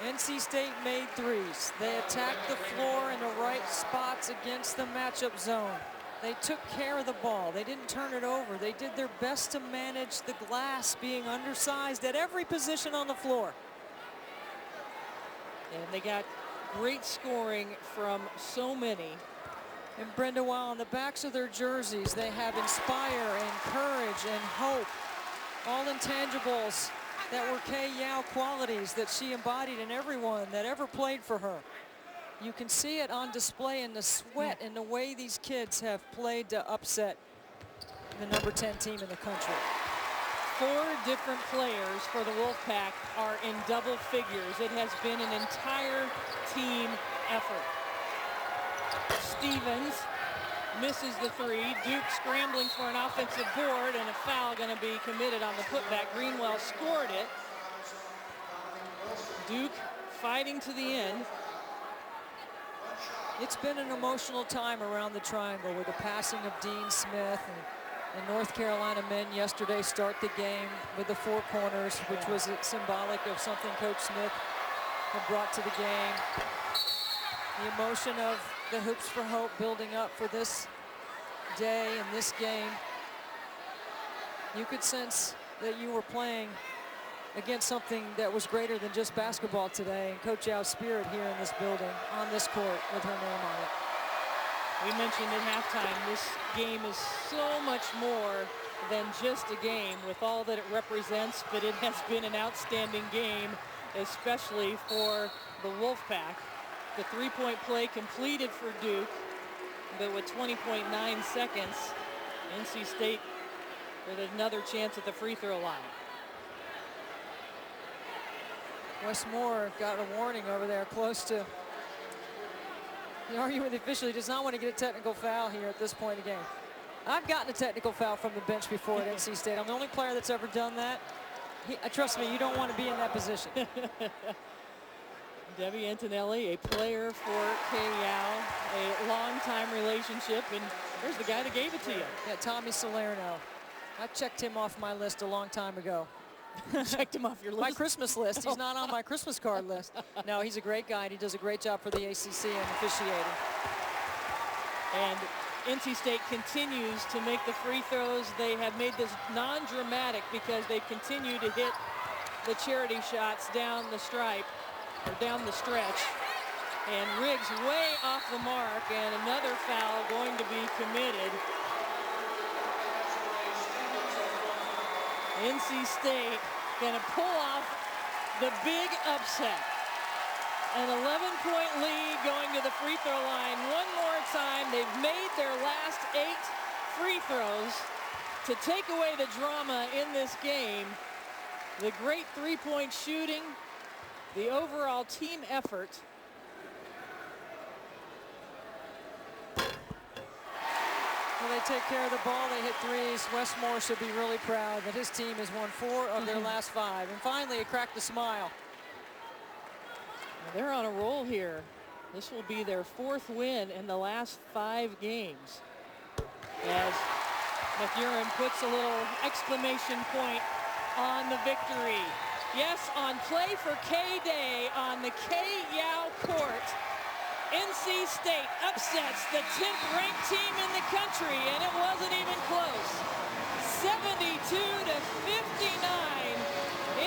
NC State made threes. They attacked the floor in the right spots against the matchup zone. They took care of the ball. They didn't turn it over. They did their best to manage the glass, being undersized at every position on the floor. And they got great scoring from so many. And Brenda, while on the backs of their jerseys, they have inspire and courage and hope. All intangibles that were Kay Yao qualities that she embodied in everyone that ever played for her. You can see it on display in the sweat and the way these kids have played to upset the number 10 team in the country. 4 different players for the Wolfpack are in double figures. It has been an entire team effort. Stevens misses the 3. Duke scrambling for an offensive board, and a foul going to be committed on the putback. Greenwell scored it. Duke fighting to the end. It's been an emotional time around the triangle with the passing of Dean Smith, and North Carolina men yesterday start the game with the 4 corners, which was symbolic of something Coach Smith had brought to the game. The emotion of the Hoops for Hope building up for this day and this game. You could sense that you were playing against something that was greater than just basketball today. And Coach Al's spirit here in this building, on this court, with her name on it. We mentioned at halftime, this game is so much more than just a game with all that it represents, but it has been an outstanding game, especially for the Wolfpack. The 3-point play completed for Duke, but with 20.9 seconds, NC State with another chance at the free throw line. Wes Moore got a warning over there close to the argument. The official, he does not want to get a technical foul here at this point in the game. I've gotten a technical foul from the bench before at NC State. I'm the only player that's ever done that. Trust me, you don't want to be in that position. Debbie Antonelli, a player for Kay Yao, a long-time relationship, and there's the guy that gave it to you. Yeah, Tommy Salerno. I checked him off my list a long time ago. Checked him off your list? My Christmas list. He's not on my Christmas card list. No, he's a great guy, and he does a great job for the ACC and officiating. And NC State continues to make the free throws. They have made this non-dramatic because they continue to hit the charity shots down the stripe, or down the stretch. And Riggs way off the mark, and another foul going to be committed. NC State going to pull off the big upset. An 11-point lead going to the free throw line one more time. They've made their last 8 free throws to take away the drama in this game. The great three-point shooting, the overall team effort. Well, they take care of the ball, they hit threes. Wes Moore should be really proud that his team has won 4 of their last 5. And finally, it cracked the smile. Well, they're on a roll here. This will be their 4th win in the last 5 games. As McUrin puts a little exclamation point on the victory. Yes, on Play for K Day on the Kay Yao court, NC State upsets the 10th ranked team in the country, and it wasn't even close. 72 to 59.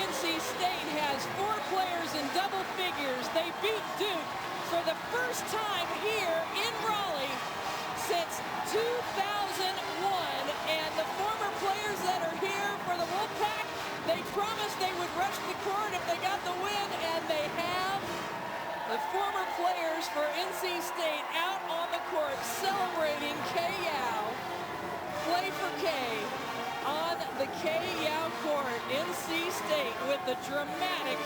NC State has 4 players in double figures. They beat Duke for the first time here in Raleigh since 2001, and the former players that are here for the Wolfpack, they promised they would rush the court if they got the win, and they have. The former players for NC State out a dramatic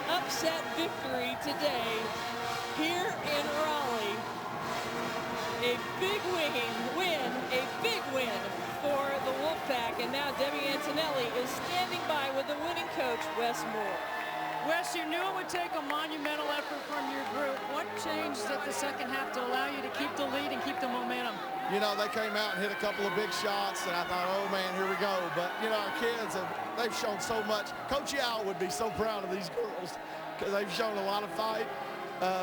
upset victory today here in Raleigh. A big win for the Wolfpack, and now Debbie Antonelli is standing by with the winning coach, Wes Moore. Wes, you knew it would take a monumental effort from your group. What changed at the second half to allow you to keep the lead and keep the momentum? You know, they came out and hit a couple of big shots, and I thought, oh, man, here we go. But, you know, our kids, they've shown so much. Coach Yao would be so proud of these girls because they've shown a lot of fight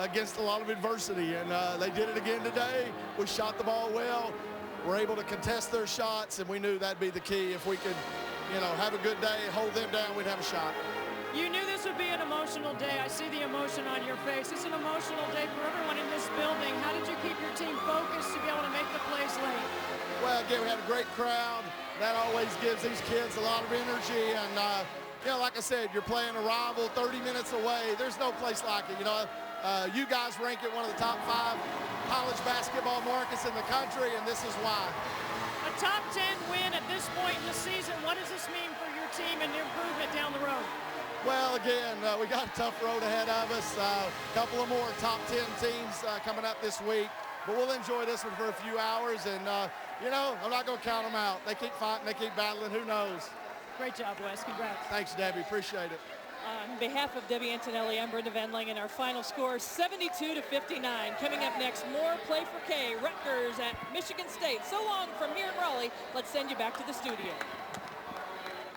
against a lot of adversity, and they did it again today. We shot the ball well. We're able to contest their shots, and we knew that'd be the key. If we could, you know, have a good day, hold them down, we'd have a shot. You knew this would be an emotional day. I see the emotion on your face. It's an emotional day for everyone in this building. How did you keep your team focused to be able to make the plays late? Well, again, we had a great crowd. That always gives these kids a lot of energy. And, you know, like I said, you're playing a rival 30 minutes away. There's no place like it. You know, you guys rank it one of the top 5 college basketball markets in the country, and this is why. A top 10 win at this point in the season. What does this mean for your team and the improvement down the road? Well, again, we got a tough road ahead of us. A couple of more top 10 teams coming up this week. But we'll enjoy this one for a few hours. And, you know, I'm not going to count them out. They keep fighting. They keep battling. Who knows? Great job, Wes. Congrats. Thanks, Debbie. Appreciate it. On behalf of Debbie Antonelli, I'm Brenda Vendling, and our final score, 72-59. Coming up next, more Play for K. Rutgers at Michigan State. So long from here in Raleigh. Let's send you back to the studio.